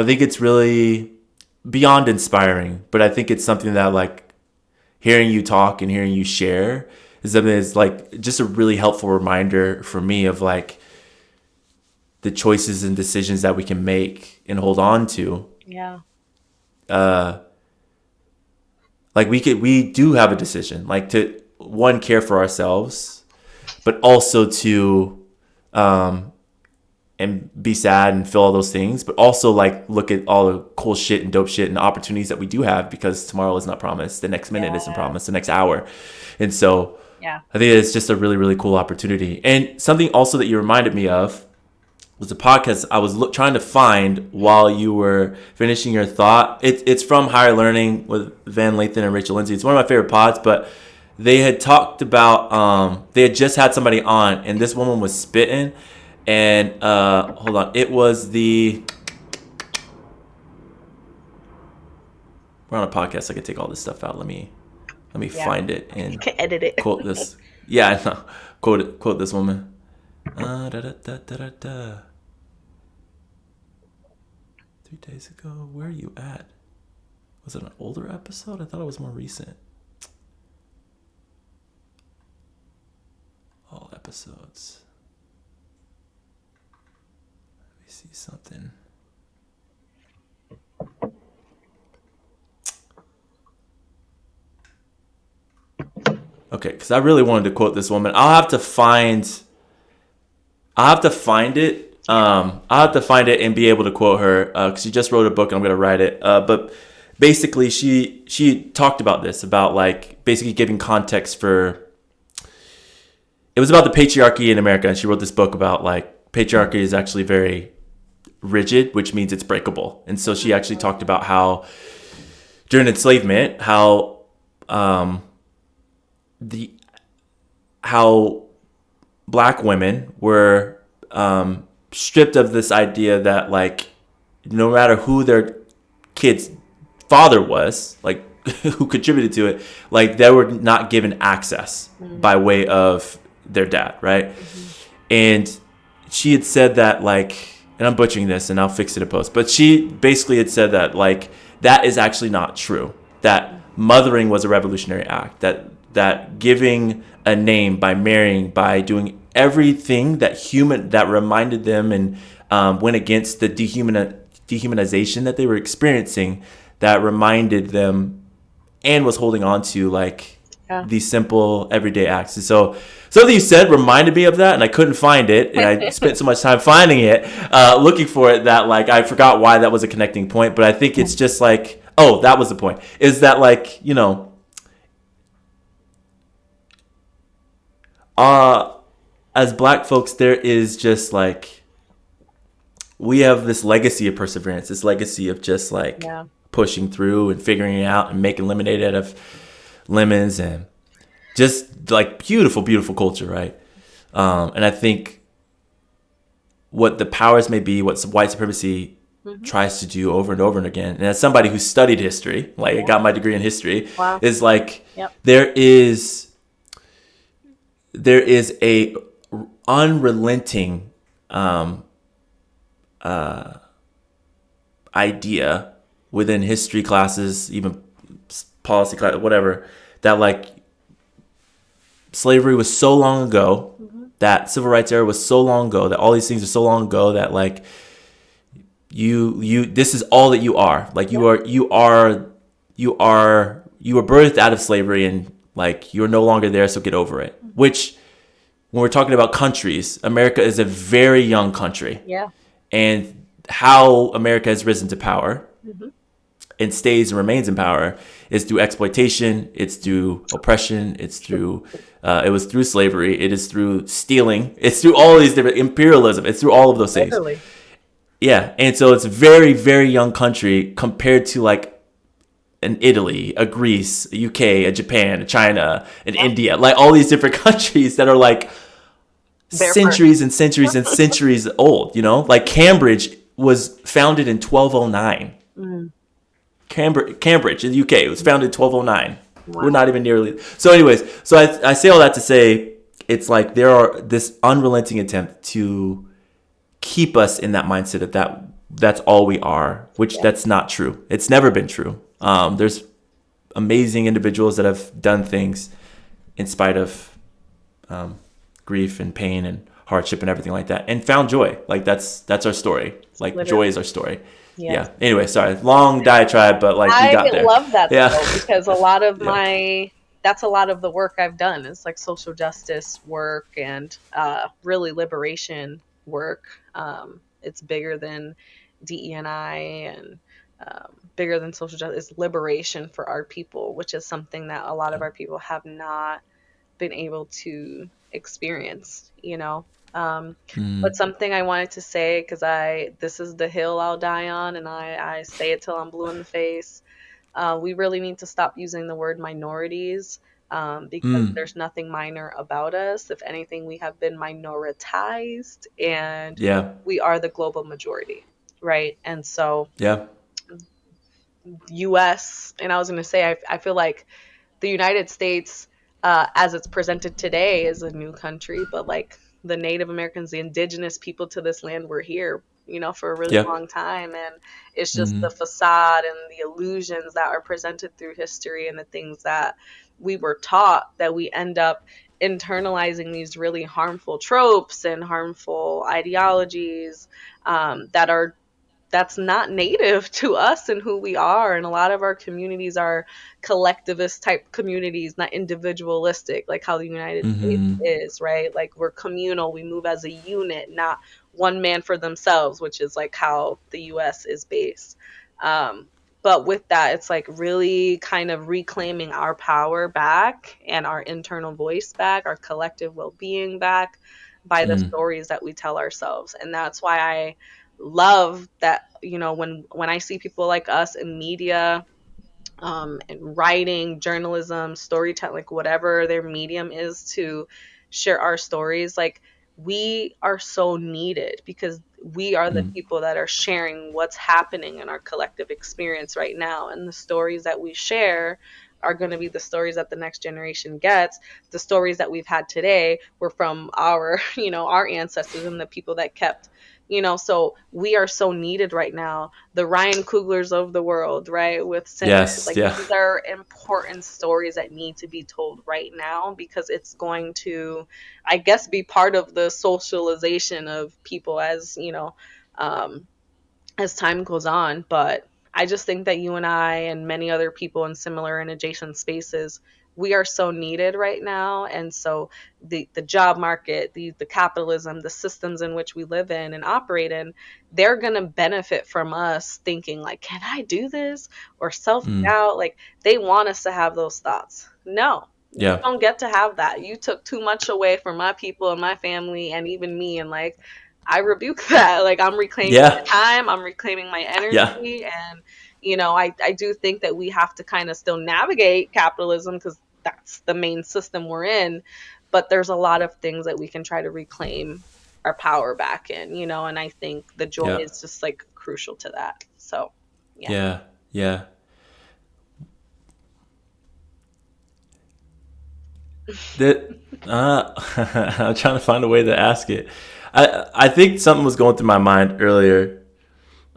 think it's really beyond inspiring, but I think it's something that like hearing you talk and hearing you share is something that's like just a really helpful reminder for me of like the choices and decisions that we can make and hold on to. Yeah. Like we do have a decision, like to one, care for ourselves, but also to and be sad and feel all those things, but also like look at all the cool shit and dope shit and opportunities that we do have, because tomorrow is not promised, the next minute isn't promised, the next hour. And so Yeah. I think it's just a really, really cool opportunity. And something also that you reminded me of was a podcast I was trying to find while you were finishing your thought. It's from Higher Learning with Van Lathan and Rachel Lindsay. It's one of my favorite pods, but they had talked about, they had just had somebody on, and this woman was spitting. And hold on, it was we're on a podcast. I could take all this stuff out. Let me find it and You can edit it. quote this. Yeah, I know. Quote this woman. Da, da, da, da, da. 3 days ago. Where are you at? Was it an older episode? I thought it was more recent. All episodes. Let me see something. Okay, because I really wanted to quote this woman. I'll have to find it. I'll have to find it and be able to quote her, because she just wrote a book and I'm going to write it. But basically, she talked about this, about like basically giving context for. It was about the patriarchy in America, and she wrote this book about like patriarchy is actually very rigid, which means it's breakable. And so she actually talked about how during enslavement, how Black women were stripped of this idea that like no matter who their kid's father was, like who contributed to it, like they were not given access by way of their dad, right? And she had said that like, and I'm butchering this and I'll fix it in post, but she basically had said that like that is actually not true, that mothering was a revolutionary act, that giving a name, by marrying, by doing everything that reminded them and went against the dehumanization that they were experiencing, that reminded them and was holding on to like these simple everyday acts. And so something you said reminded me of that, and I couldn't find it, and I spent so much time finding it, looking for it, that like I forgot why that was a connecting point. But I think it's just like, oh, that was the point, is that like, you know, as Black folks, there is just like, we have this legacy of perseverance, this legacy of just like pushing through and figuring it out and making lemonade out of lemons, and just like beautiful, beautiful culture, right? And I think what the powers may be, what white supremacy tries to do over and over and again, and as somebody who studied history, like I got my degree in history, is like there is a unrelenting idea within history classes, even policy class, whatever, that like slavery was so long ago, that civil rights era was so long ago, that all these things are so long ago, that like you this is all that you are. Like you were birthed out of slavery, and like you're no longer there, so get over it. Which, when we're talking about countries, America is a very young country. And how America has risen to power Hmm. and stays and remains in power is through exploitation. It's through oppression. It's through it was through slavery. It is through stealing. It's through all these different imperialism. It's through all of those things. Literally. Yeah, and so it's a very very young country compared to like an Italy, a Greece, a UK, a Japan, a China, an Yeah. India, like all these different countries that are like There first. centuries and centuries and centuries old. You know, like Cambridge was founded in 1209. Mm. Cambridge in the UK. It was founded in 1209. We're Wow. not even nearly. So, anyways, so I say all that to say it's like there are this unrelenting attempt to keep us in that mindset of that's all we are, which Yeah. that's not true. It's never been true. There's amazing individuals that have done things in spite of grief and pain and hardship and everything like that, and found joy. Like that's our story. Like joy Literally. is our story. Yes. Yeah. Anyway, sorry, long diatribe, but like we I got there. love that Yeah. though, because a lot of Yeah. that's a lot of the work I've done. It's like social justice work and really liberation work. It's bigger than DEI and bigger than social justice. It's liberation for our people, which is something that a lot of our people have not been able to experience, you know. But Mm, something I wanted to say, because this is the hill I'll die on, and I say it till I'm blue in the face. We really need to stop using the word minorities, because mm, there's nothing minor about us. If anything, we have been minoritized, and yeah. we are the global majority, right? And so, Yeah. US, and I was going to say, I feel like the United States, as it's presented today, is a new country, but like the Native Americans, the indigenous people to this land were here, for a really Yeah. long time. And it's just the Mm, facade and the illusions that are presented through history and the things that we were taught that we end up internalizing these really harmful tropes and harmful ideologies, that are that's not native to us and who we are. And a lot of our communities are collectivist type communities, not individualistic, like how the United States mm-hmm. is, right? Like we're communal, we move as a unit, not one man for themselves, which is like how the US is based. Um, but with that, it's like really kind of reclaiming our power back and our internal voice back, our collective well being back by the Mm, stories that we tell ourselves. And that's why I love that, when I see people like us in media, and writing, journalism, storytelling, like whatever their medium is to share our stories, like we are so needed because we are the mm, people that are sharing what's happening in our collective experience right now. And the stories that we share are going to be the stories that the next generation gets. The stories that we've had today were from our, our ancestors and the people that kept, so we are so needed right now, the Ryan Cooglers of the world, right? With Sinners. yes. Like Yeah. these are important stories that need to be told right now because it's going to, I guess, be part of the socialization of people um, as time goes on. But I just think that you and I and many other people in similar and adjacent spaces, we are so needed right now. And so the job market, the capitalism, the systems in which we live in and operate in, they're going to benefit from us thinking like, can I do this? Or self Mm, doubt. Like they want us to have those thoughts. No, you yeah. don't get to have that. You took too much away from my people and my family and even me. And like, I rebuke that. Like I'm reclaiming Yeah. my time, I'm reclaiming my Yeah. energy, and I do think that we have to kind of still navigate capitalism because that's the main system we're in. But there's a lot of things that we can try to reclaim our power back in, and I think the joy Yeah. is just like crucial to that. So, yeah. Yeah. Yeah. That I'm trying to find a way to ask it. I think something was going through my mind earlier,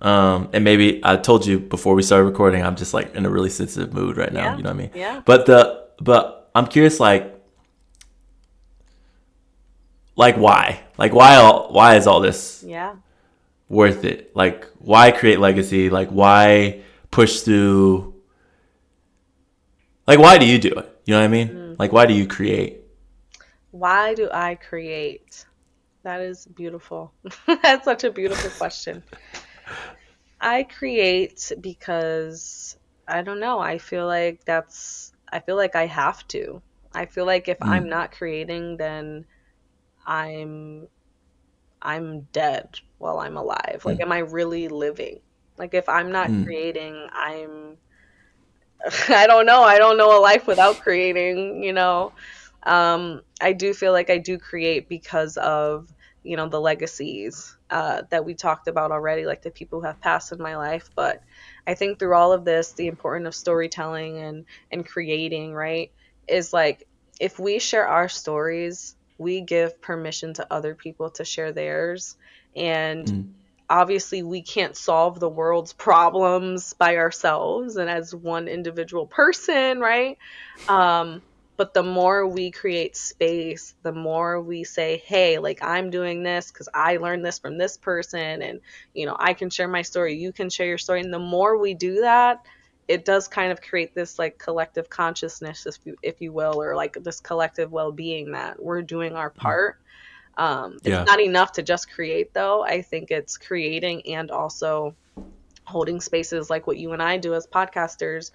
and maybe I told you before we started recording. I'm just like in a really sensitive mood right now. Yeah. You know what I mean? Yeah. But I'm curious, like why? Like why is all this Yeah. worth it? Like why create legacy? Like why push through? Like why do you do it? You know what I mean? Mm. Like why do you create? Why do I create? That is beautiful. That's such a beautiful question. I create because I don't know. I feel like I have to. I feel like if I'm Mm, not creating, then I'm I'm dead while I'm alive. Like, mm, am I really living? Like, if I'm not mm, creating, I'm I don't know. I don't know a life without creating, you know. I do feel like I do create because of, you know, the legacies that we talked about already, like the people who have passed in my life. But I think through all of this, the importance of storytelling and creating, right, is like if we share our stories, we give permission to other people to share theirs. And mm. obviously we can't solve the world's problems by ourselves and as one individual person, right? um but the more we create space, the more we say, hey, like, I'm doing this because I learned this from this person, and you know, I can share my story, you can share your story, and the more we do that, it does kind of create this like collective consciousness, if you will, or like this collective well-being that we're doing our part. It's Yeah. not enough to just create, though. I think it's creating and also holding spaces like what you and I do as podcasters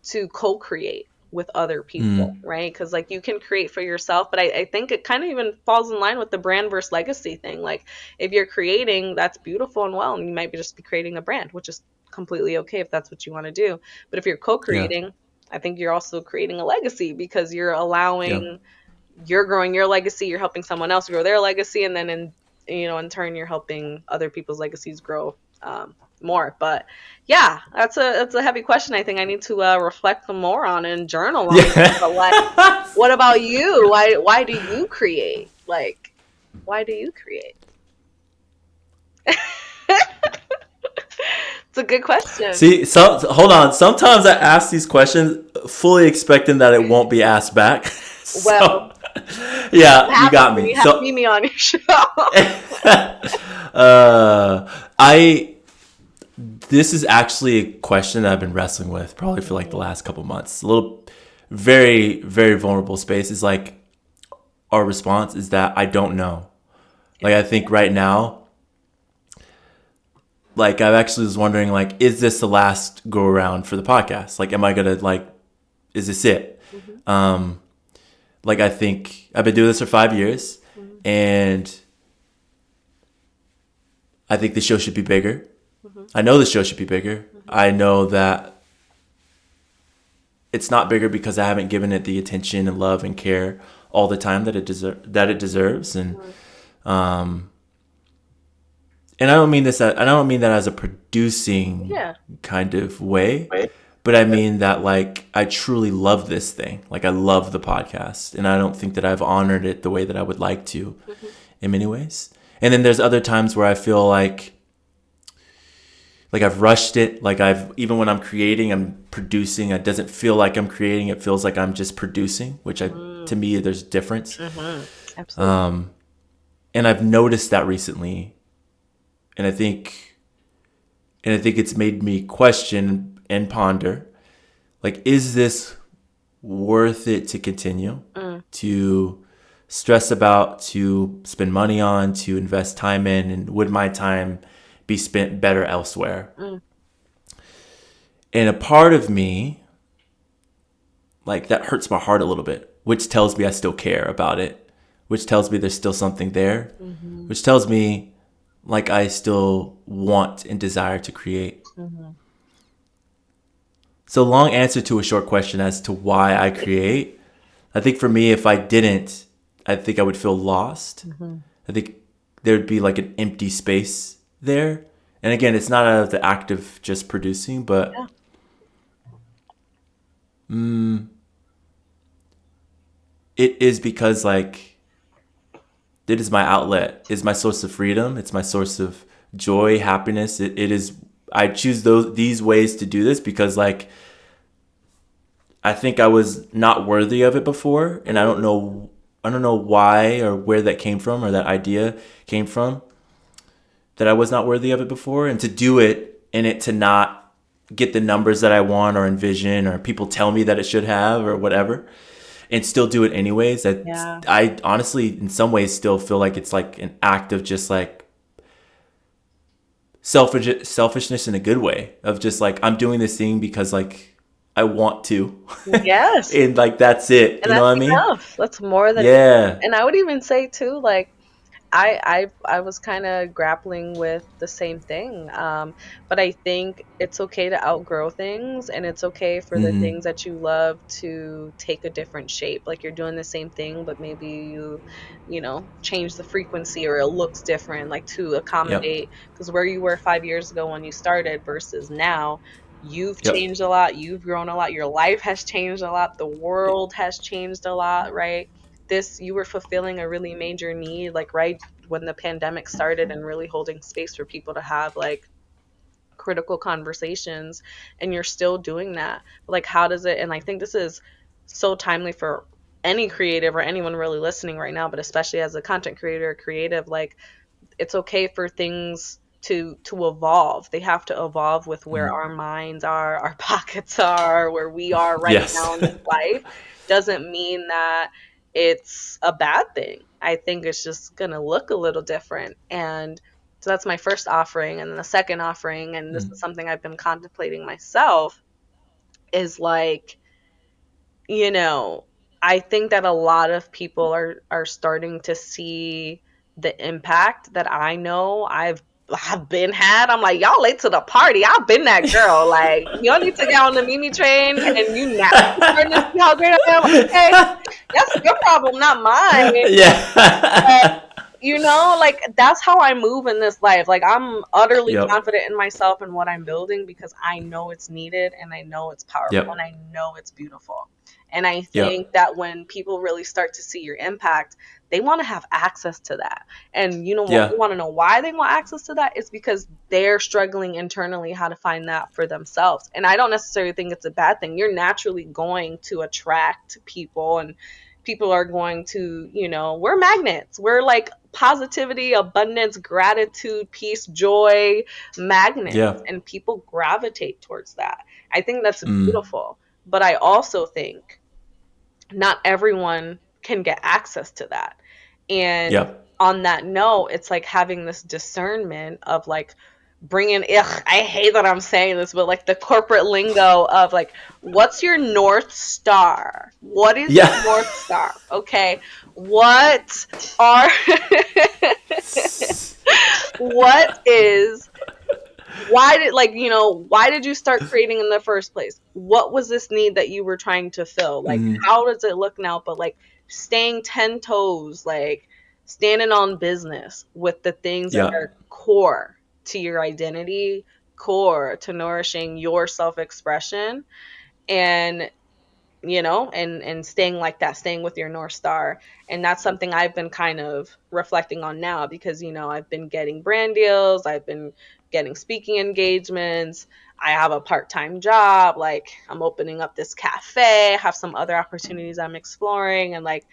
to co-create with other people, Mm, right? Because like you can create for yourself, but I think it kind of even falls in line with the brand versus legacy thing. Like if you're creating, that's beautiful and well, and you might be just be creating a brand, which is completely okay if that's what you want to do. But if you're yeah. co-creating, I think you're also creating a legacy because you're Yeah. allowing, you're growing your legacy, you're helping someone else grow their legacy, and then in, you know, in turn you're helping other people's legacies grow more. But yeah, that's a heavy question. I think I need to reflect more on and journal on it. But like, Yeah. what about you? Why do you create? Like, why do you create? It's a good question. See, hold on. Sometimes I ask these questions fully expecting that it won't be asked back. Well, So, yeah, what you happens got when me. you have So, Mimi on your show? I this is actually a question that I've been wrestling with probably for like the last couple months. A little, very, very vulnerable space. Is like our response is that I don't know. Like I think right now, like I actually was wondering, like, is this the last go around for the podcast? Like, am I gonna like, is this it? Mhm, Um, like I think I've been doing this for 5 years, mhm, and I think the show should be bigger. mhm, I know the show should be bigger. mhm, I know that it's not bigger because I haven't given it the attention and love and care all the time that it deserves. mhm. Um, and I don't mean this. I don't mean that as a producing Yeah. kind of way, but I mean that like I truly love this thing. Like I love the podcast, and I don't think that I've honored it the way that I would like to, Mhm, in many ways. And then there's other times where I feel like I've rushed it. Like I've, even when I'm creating, I'm producing. It doesn't feel like I'm creating. It feels like I'm just producing, which to mm, me there's a difference. mhm. Absolutely. Um, and I've noticed that recently, and I think it's made me question and ponder, like, is this worth it to continue Mm, to stress about, to spend money on, to invest time in, and would my time be spent better elsewhere? mm, And a part of me, like, that hurts my heart a little bit, which tells me I still care about it, which tells me there's still something there, mhm, which tells me like I still want and desire to create. mhm. So, long answer to a short question as to why I create. I think for me, if I didn't, I think I would feel lost. Mhm. I think there'd be like an empty space there. And again, it's not out of the act of just producing, but Yeah. it is because like it is my outlet, is my source of freedom. It's my source of joy, happiness. It is. I choose these ways to do this because like I think I was not worthy of it before, and Mhm. I don't know why or where that came from or that idea came from, that I was not worthy of it before, and to do it and it to not get the numbers that I want or envision or people tell me that it should have or whatever, and still do it anyways. That Yeah. I honestly, in some ways, still feel like it's like an act of just like selfishness in a good way of just like, I'm doing this thing because like I want to, Yes. and like that's it. And You know that's what I mean? enough. That's more than enough. Yeah. And I would even say too, like I was kind of grappling with the same thing. But I think it's okay to outgrow things, and it's okay for the Mm-hmm. things that you love to take a different shape. Like you're doing the same thing, but maybe change the frequency or it looks different, like to Yep. accommodate. Because where you were 5 years ago when you started versus now, you've Yep. changed a lot, you've grown a lot, your life has changed a lot, the world has changed a lot, right? This, you were fulfilling a really major need, like right when the pandemic started, and really holding space for people to have like critical conversations, and you're still doing that. Like how does it, and I think this is so timely for any creative or anyone really listening right now, but especially as a content creator or creative, like it's okay for things to evolve. They have to evolve with where Mm. our minds are, our pockets are, where we are right Yes. now in this life. Doesn't mean that it's a bad thing. I think it's just gonna look a little different. And so that's my first offering. And then the second offering, and this Mm. is something I've been contemplating myself, is like, you know, I think that a lot of people are starting to see the impact that I know I've been had. I'm like, y'all late to the party. I've been that girl. Like, y'all need to get on the Mimi train, and you now starting to see how great I am. Okay, that's your problem, not mine. Yeah. Like that's how I move in this life. Like I'm utterly Yep. confident in myself and what I'm building because I know it's needed and I know it's powerful and Yep. I know it's beautiful. And I think Yep. that when people really start to see your impact, they want to have access to that. And you know what? Yeah. You want to know why they want access to that? It's because they're struggling internally how to find that for themselves. And I don't necessarily think it's a bad thing. You're naturally going to attract people, and people are going to, we're magnets. We're like positivity, abundance, gratitude, peace, joy magnets, Yeah. and people gravitate towards that. I think that's Mm. beautiful. But I also think not everyone can get access to that. And Yep. on that note, it's like having this discernment of like bringing, ugh, I hate that I'm saying this, but like the corporate lingo of like, what's your North Star? What is your Yeah. North Star? Okay. What are, what is, why did you start creating in the first place? What was this need that you were trying to fill? Like Mm. how does it look now? But like staying 10 toes, like standing on business with the things that Yeah. are core to your identity, core to nourishing your self-expression, and and staying like that, staying with your North Star. And that's something I've been kind of reflecting on now because, I've been getting brand deals, I've been getting speaking engagements, I have a part-time job, like I'm opening up this cafe, have some other opportunities I'm exploring, and like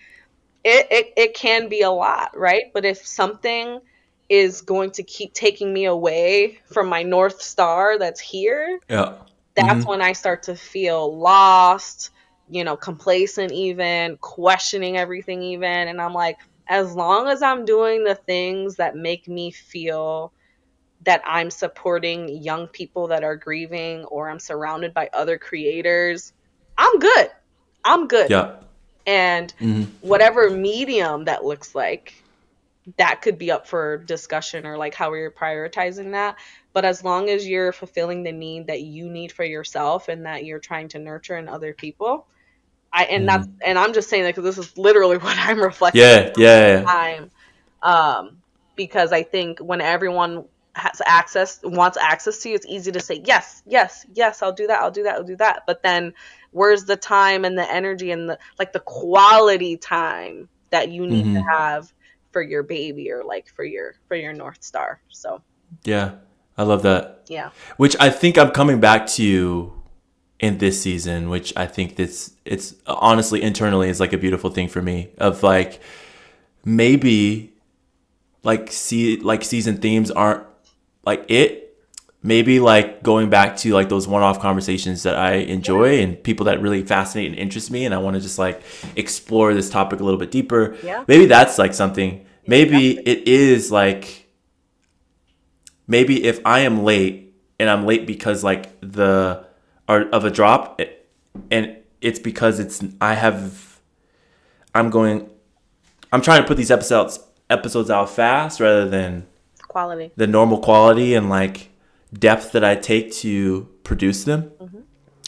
it can be a lot, right? But if something is going to keep taking me away from my North Star that's here, Yeah. that's Mm-hmm. when I start to feel lost, complacent, even questioning everything, even. And I'm like, as long as I'm doing the things that make me feel that I'm supporting young people that are grieving or I'm surrounded by other creators, I'm good. I'm good. Yeah. And Mm-hmm. whatever medium that looks like, that could be up for discussion or like how you're prioritizing that. But as long as you're fulfilling the need that you need for yourself and that you're trying to nurture in other people, Mm-hmm. and I'm just saying that because this is literally what I'm reflecting Yeah. on all Yeah. the time. Because I think when everyone wants access to you, it's easy to say yes, yes, yes, I'll do that, I'll do that, I'll do that. But then where's the time and the energy and the quality time that you need to Mm-hmm. have for your baby or like for your North Star? So Yeah. I love that. yeah. Which I think I'm coming back to in this season, which I think this it's honestly internally is like a beautiful thing for me of like maybe like season themes aren't like it. Maybe like going back to like those one-off conversations that I enjoy and people that really fascinate and interest me, and I want to just like explore this topic a little bit deeper. Yeah. Maybe that's like something. Maybe Exactly. it is like maybe if I am late and I'm late because like the or of a drop, and it's because I'm going I'm trying to put these episodes out fast rather than Quality. the normal quality and like depth that I take to produce them. Hmm.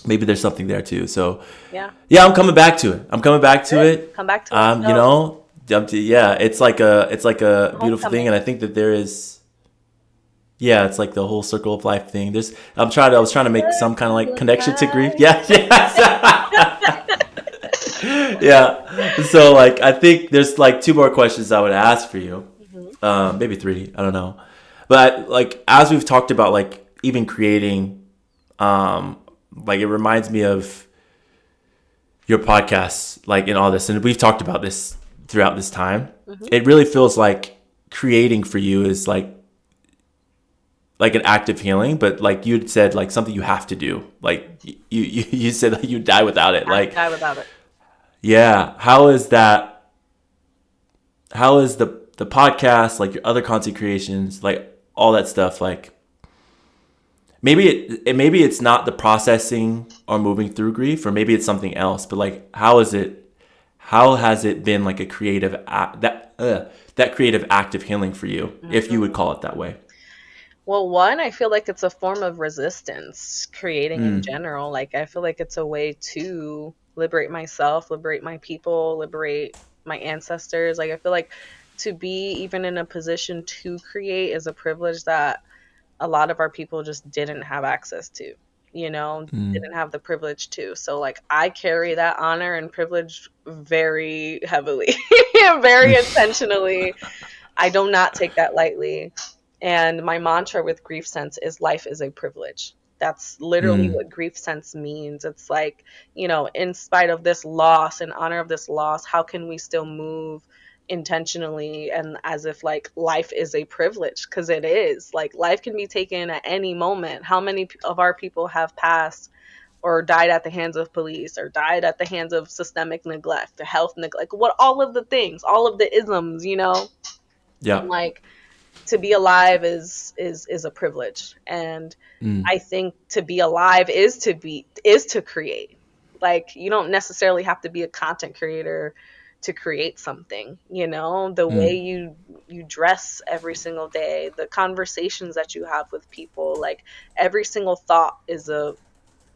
Maybe there's something there too. So Yeah. yeah, I'm coming back to it. I'm coming back to Good. it. Come back to it. You So, know, yeah, it's like a beautiful thing, homecoming. and I think that there is. Yeah, it's like the whole circle of life thing. I was trying to make some kind of like Circle of connection to grief. life. Yeah, yes. Yeah. So like, I think there's like two more questions I would ask for you. Hmm. Maybe three. I don't know. But like, as we've talked about, like even creating, like it reminds me of your podcast, like in all this, and we've talked about this throughout this time. Hmm. It really feels like creating for you is like an act of healing, but like you said, like something you have to do. Like you said that you die without it. Have to Like, die without it. yeah, how is that? How is the podcast, like your other content creations, like all that stuff? Like maybe it's not the processing or moving through grief, or maybe it's something else. But like, how is it? How has it been like a creative act that creative act of healing for you, if you would Hmm. call it that way? Well, one, I feel like it's a form of resistance, creating in Mm, general. Like, I feel like it's a way to liberate myself, liberate my people, liberate my ancestors. Like, I feel like to be even in a position to create is a privilege that a lot of our people just didn't have access to, mm, didn't have the privilege to. So, like, I carry that honor and privilege very heavily, very intentionally. I do not take that lightly. And my mantra with grief sense is life is a privilege. That's literally mm, what grief sense means. It's like, in spite of this loss, in honor of this loss, how can we still move intentionally and as if like life is a privilege? Because it is. Like, life can be taken at any moment. How many of our people have passed or died at the hands of police or died at the hands of systemic neglect, the health neglect, what all of the things, all of the isms. yeah. And like, to be alive is a privilege. And Mm, I think to be alive is to create. Like, you don't necessarily have to be a content creator to create something. The way mm, you dress every single day, the conversations that you have with people, like, every single thought is a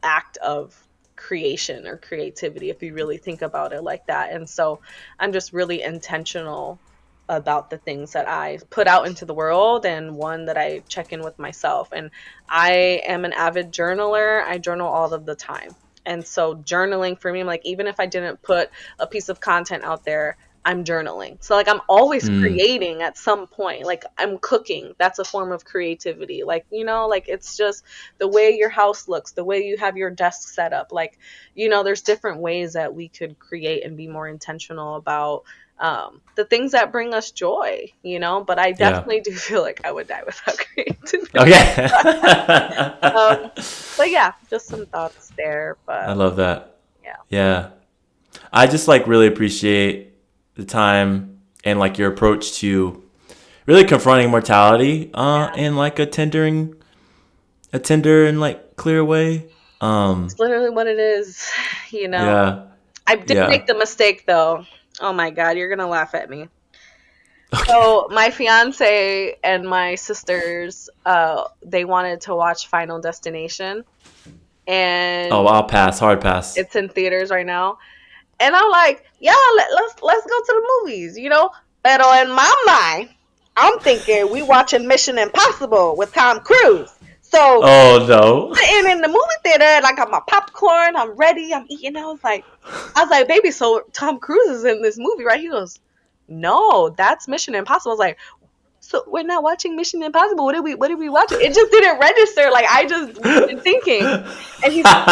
act of creation or creativity if you really think about it like that. And so I'm just really intentional about the things that I put out into the world, and one that I check in with myself. And I am an avid journaler. I journal all of the time. And so journaling for me, I'm like, even if I didn't put a piece of content out there, I'm journaling. So like, I'm always mm, creating at some point. Like, I'm cooking. That's a form of creativity. Like, like, it's just the way your house looks, the way you have your desk set up. Like, there's different ways that we could create and be more intentional about the things that bring us joy, but I yeah. definitely do feel like I would die without creativity. Okay. um, but yeah, just some thoughts there. I But love that. yeah, Yeah. I just like really appreciate the time and like your approach to really confronting mortality yeah, in like a tender and like clear way. it's literally what it is. You know, Yeah. I did Yeah. make the mistake though. Oh my God, you're gonna laugh at me. Okay. So my fiance and my sisters, they wanted to watch Final Destination, Oh, and I'll pass. Hard pass. it's in theaters right now. And I'm like, yeah, let's go to the movies. Pero in my mind, I'm thinking we watching Mission Impossible with Tom Cruise. So Oh no. sitting in the movie theater, and I got my popcorn, I'm ready, I'm eating. I was like, baby, so Tom Cruise is in this movie, right? He goes, no, that's Mission Impossible. I was like, so we're not watching Mission Impossible. What did we watch? It just didn't register. Like, I just wasn't thinking. And he's like,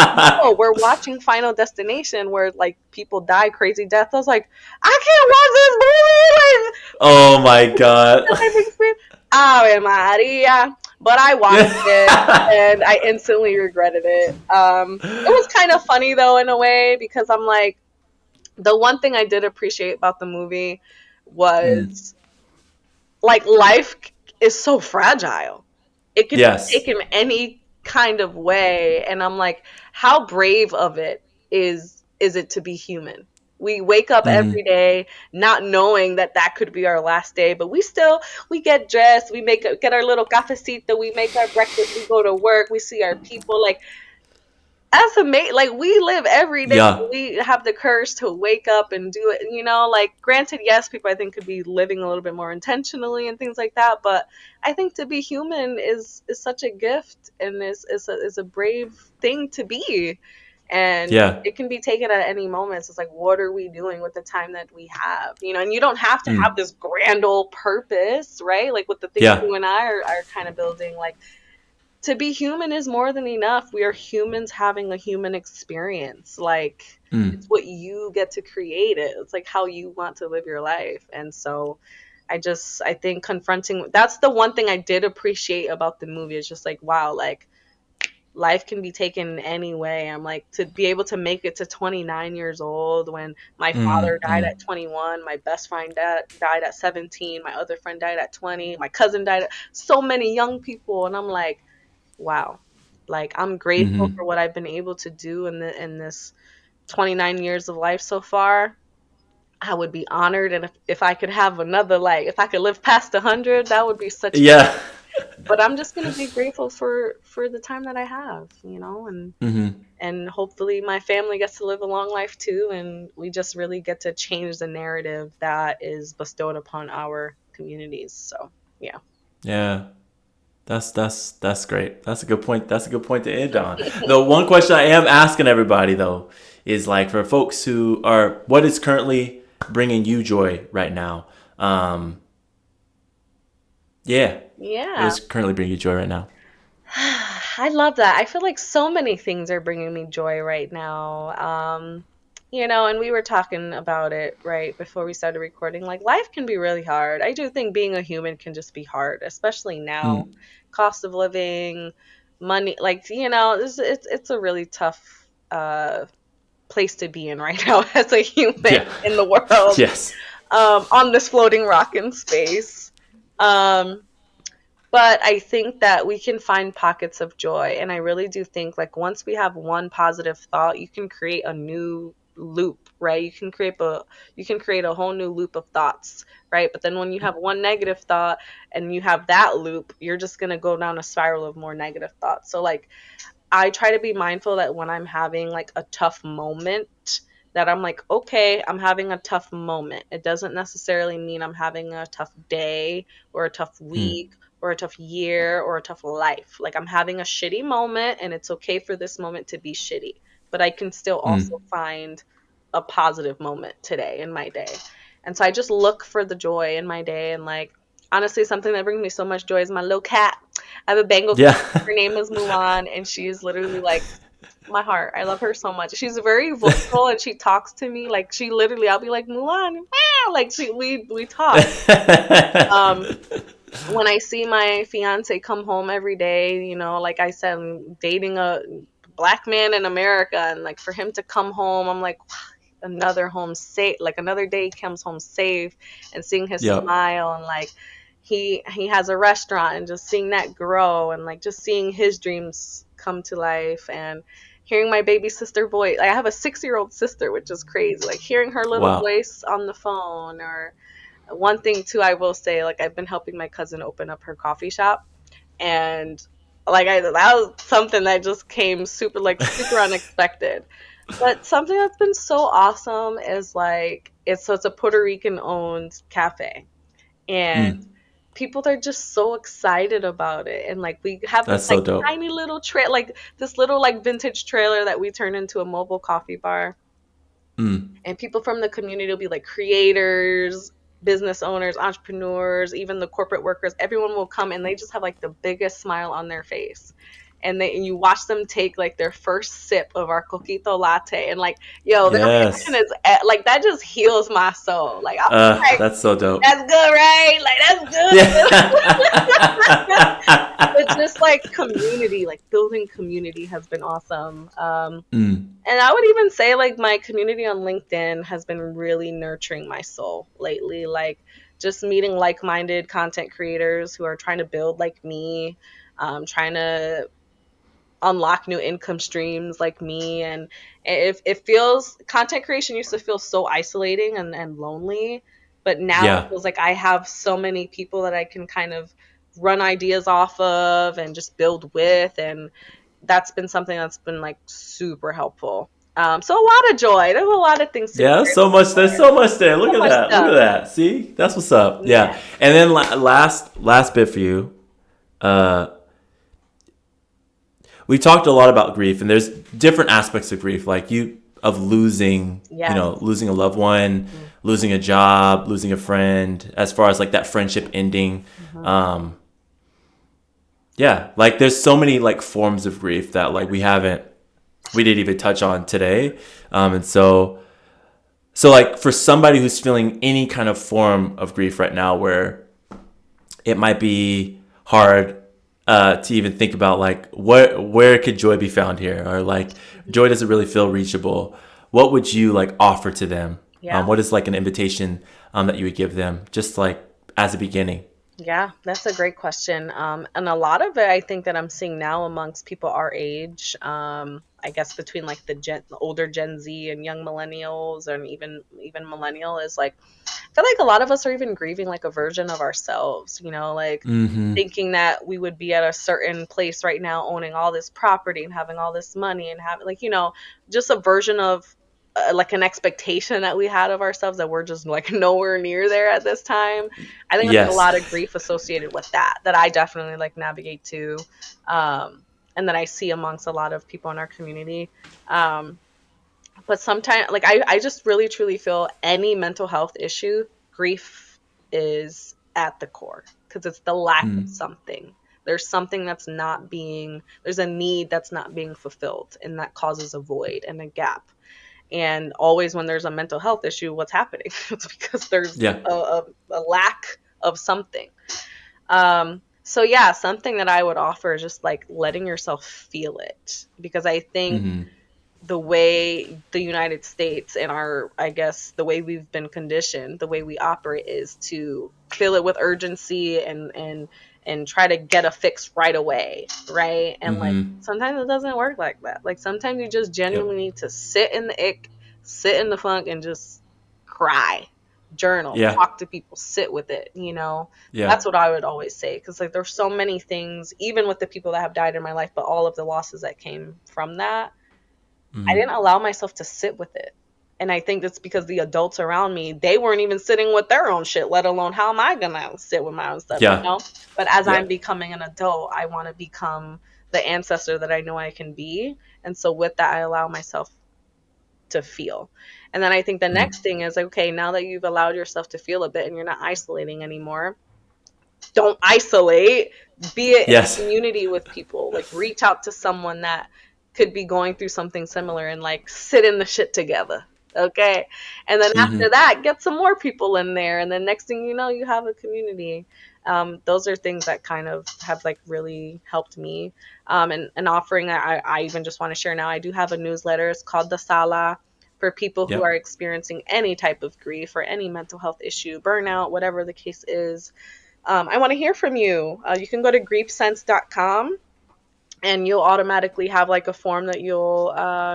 no, we're watching Final Destination where like people die crazy deaths. I was like, I can't watch this movie. Oh my god. Like, life experience. Ave Maria. But I watched it and I instantly regretted it. It was kind of funny though in a way, because I'm like, the one thing I did appreciate about the movie Mm, was like, life is so fragile. It could be Yes. taken any kind of way, and I'm like, how brave of it is it to be human? We wake up every Mm-hmm. day not knowing that that could be our last day, but we get dressed, we get our little cafecito, we make our breakfast, we go to work, we see our people. Like, that's amazing. Like, we live every day. Yeah. We have the courage to wake up and do it. You know, like, granted, yes, people I think could be living a little bit more intentionally and things like that. But I think to be human is such a gift, and is a brave thing to be. And Yeah. it can be taken at any moment. So it's like, what are we doing with the time that we have? You know, and you don't have to have Mm. this grand old purpose, right? Like with the things Yeah. you and I are kind of building. Like, to be human is more than enough. We are humans having a human experience. Like, it's Mm. what you get to create it. It's like how you want to live your life. And so I think confronting, that's the one thing I did appreciate about the movie. It's just like, wow, like, life can be taken any way. I'm like, to be able to make it to 29 years old when my father Mm. died Mm. at 21, my best friend died at 17, my other friend died at 20, my cousin died at, so many young people. And I'm like, wow. Like, I'm grateful Mm-hmm. for what I've been able to do in this 29 years of life so far. I would be honored, and if I could have another, like, if I could live past 100, that would be such. Yeah. But I'm just gonna be grateful for the time that I have, Mm-hmm. and hopefully my family gets to live a long life too, and we just really get to change the narrative that is bestowed upon our communities. So yeah. Yeah. That's great. That's a good point. That's a good point to end on. The one question I am asking everybody though is like for folks who are what is currently bringing you joy right now. Yeah, what Yeah. is currently bringing you joy right now? I love that. I feel like so many things are bringing me joy right now. And we were talking about it right before we started recording. Like, life can be really hard. I do think being a human can just be hard, especially now. Mm. Cost of living, money, like, it's a really tough place to be in right now as a human Yeah. in the world, Yes. on this floating rock in space. Um, but I think that we can find pockets of joy. And I really do think, like, once we have one positive thought, you can create a new loop, right? You can create a whole new loop of thoughts, right? But then when you have one negative thought and you have that loop, you're just going to go down a spiral of more negative thoughts. So, like, I try to be mindful that when I'm having like a tough moment, that I'm like, okay, I'm having a tough moment. It doesn't necessarily mean I'm having a tough day or a tough Mm. week or a tough year or a tough life. Like, I'm having a shitty moment, and it's okay for this moment to be shitty. But I can still also Mm. find a positive moment today in my day. And so I just look for the joy in my day. And, like, honestly, something that brings me so much joy is my little cat. I have a Bengal cat. Yeah. Her name is Mulan, and she is literally like my heart. I love her so much. She's very vocal, and she talks to me like, she literally. I'll be like, Mulan, meow, like, we talk. Um, when I see my fiance come home every day, like I said, I'm dating a black man in America, and like, for him to come home, I'm like, another home safe, like, another day comes home safe, and seeing his Yep. smile, and like, he has a restaurant, and just seeing that grow, and like, just seeing his dreams come to life, and hearing my baby sister voice. I have a 6-year-old sister, which is crazy, like, hearing her little Wow. voice on the phone. Or one thing too, I will say, like, I've been helping my cousin open up her coffee shop, and like, that was something that just came super unexpected. But something that's been so awesome is, like, it's a Puerto Rican owned cafe, and Mm. people are just so excited about it. And like, we have this That's like so dope. tiny little like this little like vintage trailer that we turn into a mobile coffee bar, Mm. and people from the community will be like creators, business owners, entrepreneurs, even the corporate workers. Everyone will come, and they just have like the biggest smile on their face. And you watch them take like their first sip of our coquito latte, and like, yo, their reaction Yes. is like, that just heals my soul. Like, I'm like, That's so dope. that's good, right? Like, that's good. But just like community, like building community has been awesome. Mm. And I would even say, like, my community on LinkedIn has been really nurturing my soul lately. Like, just meeting like minded content creators who are trying to build like me. trying to unlock new income streams like me. And if it feels, content creation used to feel so isolating and lonely, but now it Yeah. feels like I have so many people that I can kind of run ideas off of and just build with. And that's been something that's been like super helpful. So a lot of joy. There's a lot of things to be Yeah, so grateful much. There's for. so much there. Look So at much that. Look at stuff. that. See, that's what's up. Yeah. Yeah, and then last bit for you. Uh, we talked a lot about grief, and there's different aspects of grief, like of losing, Yes. losing a loved one, Mhm. losing a job, losing a friend. As far as like that friendship ending, Mhm. um, yeah, like there's so many like forms of grief that like we didn't even touch on today, and so like for somebody who's feeling any kind of form of grief right now, where it might be hard to even think about like where could joy be found here, or like joy doesn't really feel reachable. What would you like offer to them? Yeah. What is like an invitation that you would give them, just like as a beginning? Yeah, that's a great question. And a lot of it, I think that I'm seeing now amongst people our age, I guess between like the older Gen Z and young millennials, and even millennial, is like, I feel like a lot of us are even grieving like a version of ourselves, like Mm-hmm. thinking that we would be at a certain place right now, owning all this property and having all this money and having like, just a version of like an expectation that we had of ourselves that we're just like nowhere near there at this time. I think there's a Yes. lot of grief associated with that I definitely like navigate to, and that I see amongst a lot of people in our community. Um, but sometimes like I just really truly feel any mental health issue, grief is at the core, because it's the lack of Mm. something. There's a need that's not being fulfilled, and that causes a void and a gap. And always when there's a mental health issue, what's happening? It's because there's Yeah. a lack of something. So yeah, something that I would offer is just like letting yourself feel it, because I think Mm-hmm. the way the United States and I guess, the way we've been conditioned, the way we operate is to fill it with urgency and try to get a fix right away, right? And like Mm-hmm. sometimes it doesn't work like that. Like sometimes you just Yep. genuinely need to sit in the ick, sit in the funk, and just cry, journal, Yeah. talk to people, sit with it. Yeah. That's what I would always say, because like there's so many things, even with the people that have died in my life, but all of the losses that came from that, I Mm-hmm. didn't allow myself to sit with it. And I think that's because the adults around me, they weren't even sitting with their own shit, let alone how am I gonna sit with my own stuff, you Yeah. know? But as Yeah. I'm becoming an adult, I want to become the ancestor that I know I can be. And so with that, I allow myself to feel. And then I think the Mm. next thing is, okay, now that you've allowed yourself to feel a bit and you're not isolating anymore, don't isolate. Be it in Yes. community with people. Like reach out to someone that could be going through something similar and like sit in the shit together. Okay. And then after Mm-hmm. that, get some more people in there. And then next thing you know, you have a community. Those are things that kind of have like really helped me. And an offering that I even just want to share now. I do have a newsletter. It's called The Sala, for people who are Yep. experiencing any type of grief or any mental health issue, burnout, whatever the case is. I want to hear from you. You can go to griefsense.com, and you'll automatically have like a form that you'll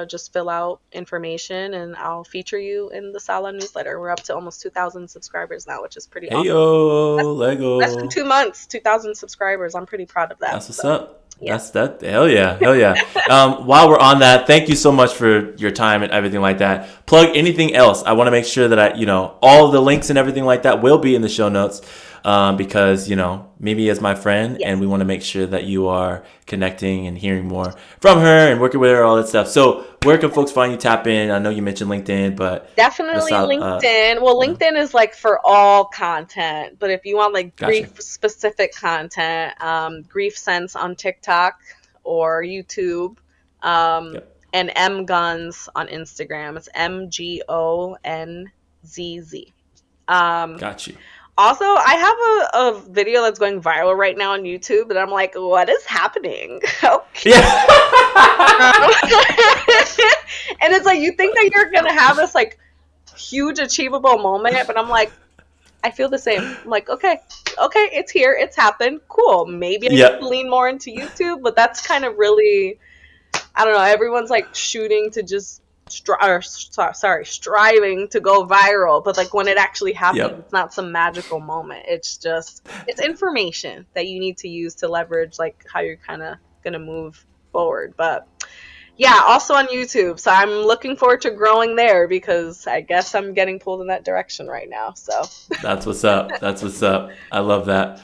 just fill out information, and I'll feature you in the Sala newsletter. We're up to almost 2,000 subscribers now, which is pretty Hey awesome. yo, Less than Lego. 2 months, 2,000 subscribers. I'm pretty proud of that. That's what's So, up. yeah. That's that. Hell yeah. Hell yeah. While we're on that, thank you so much for your time and everything like that. Plug anything else. I want to make sure that all of the links and everything like that will be in the show notes, because, Mimi is my friend, Yes. and we want to make sure that you are connecting and hearing more from her and working with her, all that stuff. So where can folks find you? Tap in. I know you mentioned LinkedIn, but Definitely the LinkedIn. Well, yeah, LinkedIn is like for all content, but if you want like gotcha. grief specific content, Grief Sense on TikTok or YouTube, Yep. and M Guns on Instagram. It's MGONZZ. Um, Got you. Also, I have a video that's going viral right now on YouTube, and I'm like, what is happening? Okay. Yeah. And it's like you think that you're gonna have this like huge achievable moment, but I'm like, I feel the same. I'm like, okay, it's here, it's happened, cool. Maybe I need Yeah. to lean more into YouTube, but that's kind of really, I don't know. Everyone's like shooting to just striving to go viral, but like when it actually happens, Yep. it's not some magical moment. It's just it's information that you need to use to leverage like how you're kind of gonna move forward. But yeah, also on YouTube. So I'm looking forward to growing there because I guess I'm getting pulled in that direction right now. So That's what's up. That's what's up. I love that.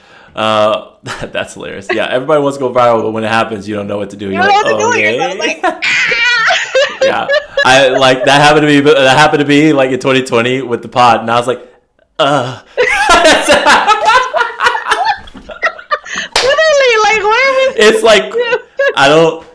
That's hilarious. Yeah, everybody wants to go viral, but when it happens, you don't know what to do. you You're don't know like, what to do oh, with yourself. okay. Like, ah! Yeah, I like that happened to me. But that happened to me like in 2020 with the pod, and I was like, Literally, like, where was it's like I don't.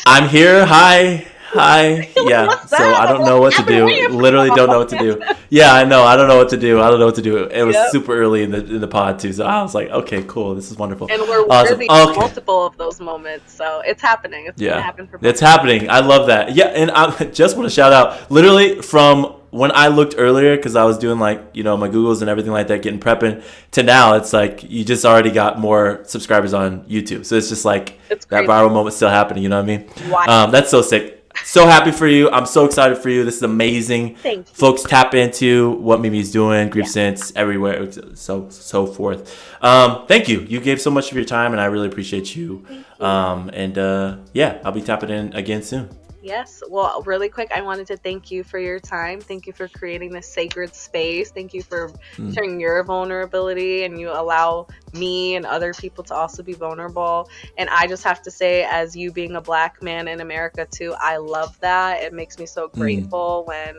I'm here. Hi. Yeah. what's So I up? don't know what to I've been do. waiting for Literally don't know what to do. Yeah, I know. I don't know what to do. It was Yep. super early in the pod too. So I was like, okay, cool. This is wonderful. And we're Awesome. worthy Okay. multiple of those moments. So it's happening. It's gonna Yeah, happen for it's both. happening. I love that. Yeah, and I just want to shout out literally from when I looked earlier because I was doing like my Googles and everything like that, getting prepping to now. It's like you just already got more subscribers on YouTube. So it's just like It's that crazy. viral moment still happening. You know what I mean? Why? That's so sick. So happy for you. I'm so excited for you. This is amazing. Thank you. Folks, tap into what Mimi's doing, griefsense, everywhere, so forth. Thank you. You gave so much of your time, and I really appreciate you. Yeah, I'll be tapping in again soon. Yes. Well, really quick, I wanted to thank you for your time. Thank you for creating this sacred space. Thank you for sharing your vulnerability, and you allow me and other people to also be vulnerable. And I just have to say, as you being a Black man in America too, I love that. It makes me so grateful when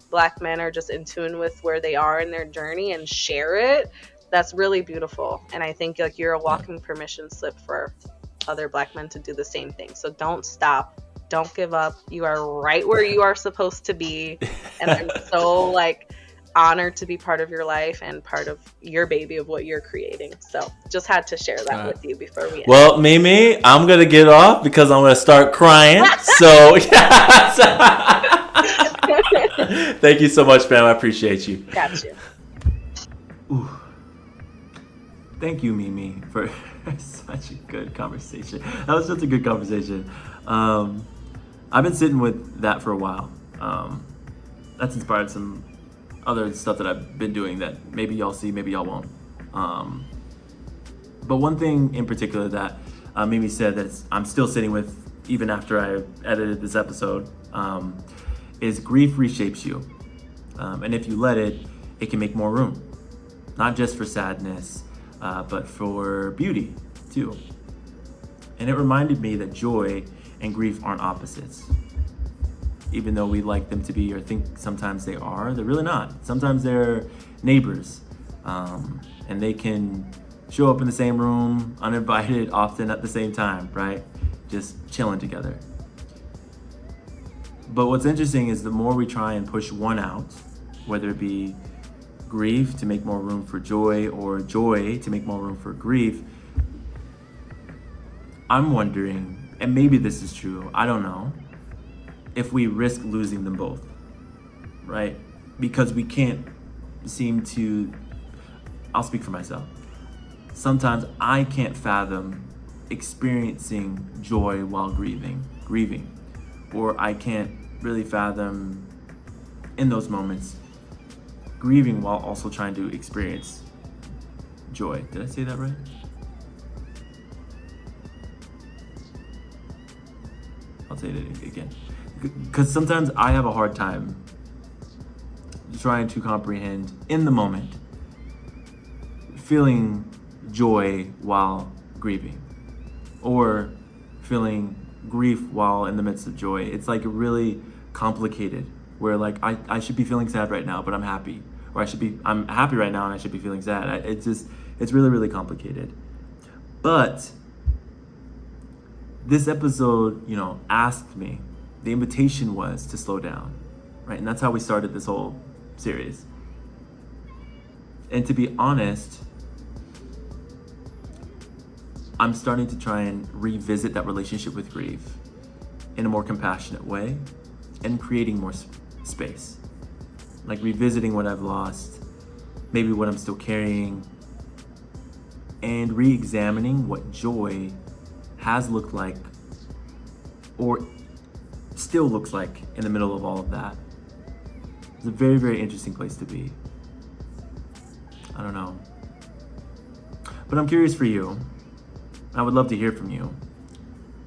Black men are just in tune with where they are in their journey and share it. That's really beautiful. And I think like you're a walking permission slip for other Black men to do the same thing. So don't stop. Don't give up. You are right where you are supposed to be. And I'm so like honored to be part of your life and part of your baby of what you're creating. So just had to share that with you before we end. Well, Mimi, I'm going to get off because I'm going to start crying. So, thank you so much, ma'am. I appreciate you. Gotcha. Ooh. Thank you, Mimi, for such a good conversation. That was such a good conversation. I've been sitting with that for a while. That's inspired some other stuff that I've been doing that maybe y'all see, maybe y'all won't. But one thing in particular that Mimi said that I'm still sitting with even after I edited this episode is grief reshapes you. And if you let it, it can make more room. Not just for sadness, but for beauty too. And it reminded me that joy and grief aren't opposites. Even though we like them to be or think sometimes they are, they're really not. Sometimes they're neighbors. And they can show up in the same room, uninvited, often at the same time, right? Just chilling together. But what's interesting is the more we try and push one out, whether it be grief to make more room for joy or joy to make more room for grief, I'm wondering, and maybe this is true, I don't know, if we risk losing them both, right? Because we can't seem to, I'll speak for myself. Sometimes I can't fathom experiencing joy while grieving, or I can't really fathom in those moments grieving while also trying to experience joy. Did I say that right? I'll say it again. Because sometimes I have a hard time trying to comprehend in the moment feeling joy while grieving, or feeling grief while in the midst of joy. It's like really complicated where like I should be feeling sad right now, but I'm happy. Or I'm happy right now and I should be feeling sad. It's really, really complicated. But this episode, asked me, the invitation was to slow down, right? And that's how we started this whole series. And to be honest, I'm starting to try and revisit that relationship with grief in a more compassionate way and creating more space. Like revisiting what I've lost maybe what I'm still carrying, and re-examining what joy has looked like or still looks like in the middle of all of that. It's a very, very interesting place to be. I don't know. But I'm curious for you. I would love to hear from you.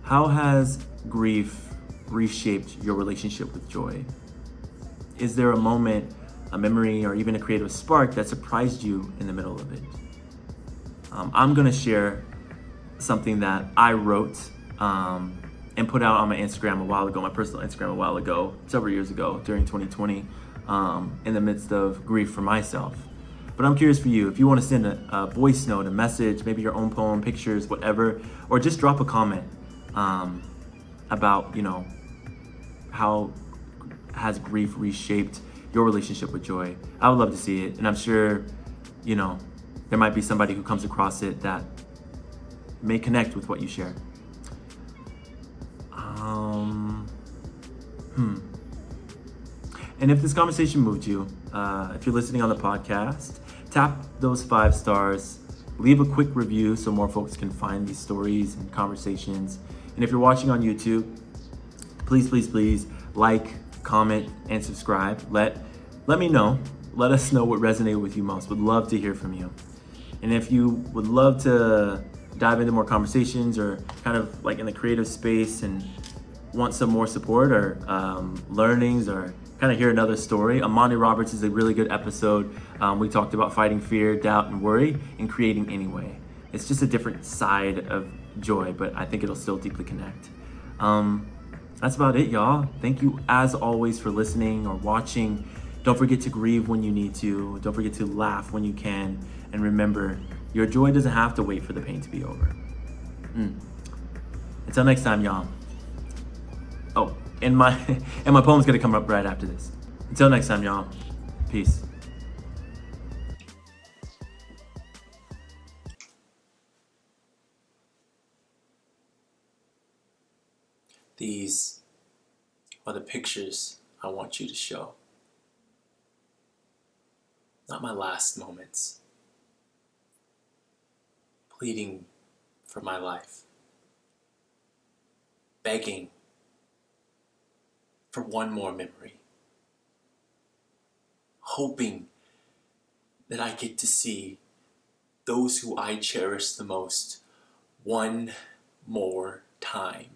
How has grief reshaped your relationship with joy? Is there a moment, a memory, or even a creative spark that surprised you in the middle of it? I'm gonna share something that I wrote and put out on my Instagram a while ago, my personal Instagram a while ago, several years ago during 2020, in the midst of grief for myself. But I'm curious for you, if you want to send a voice note, a message, maybe your own poem, pictures, whatever, or just drop a comment about, how has grief reshaped your relationship with joy. I would love to see it. And I'm sure, there might be somebody who comes across it that may connect with what you share. And if this conversation moved you, if you're listening on the podcast, tap those 5 stars, leave a quick review so more folks can find these stories and conversations. And if you're watching on YouTube, please like, comment, and subscribe. Let me know. Let us know what resonated with you most. Would love to hear from you. And if you would love to dive into more conversations or kind of like in the creative space and want some more support or learnings or kind of hear another story, Amani Roberts is a really good episode. We talked about fighting fear, doubt, and worry and creating anyway. It's just a different side of joy, but I think it'll still deeply connect. That's about it, y'all. Thank you as always for listening or watching. Don't forget to grieve when you need to. Don't forget to laugh when you can. And remember, your joy doesn't have to wait for the pain to be over. Until next time, y'all. Oh, and my poem's gonna come up right after this. Until next time, y'all. Peace. These are the pictures I want you to show. Not my last moments. Pleading for my life. Begging for one more memory. Hoping that I get to see those who I cherish the most one more time.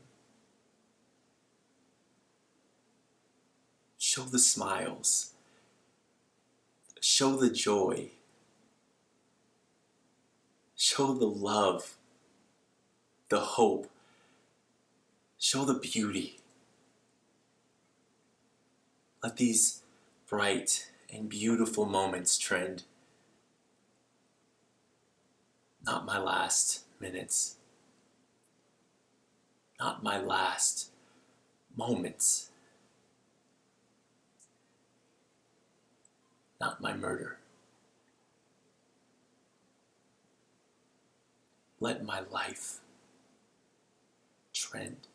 Show the smiles. Show the joy. Show the love, the hope. Show the beauty. Let these bright and beautiful moments trend. Not my last minutes. Not my last moments. Not my murder. Let my life trend.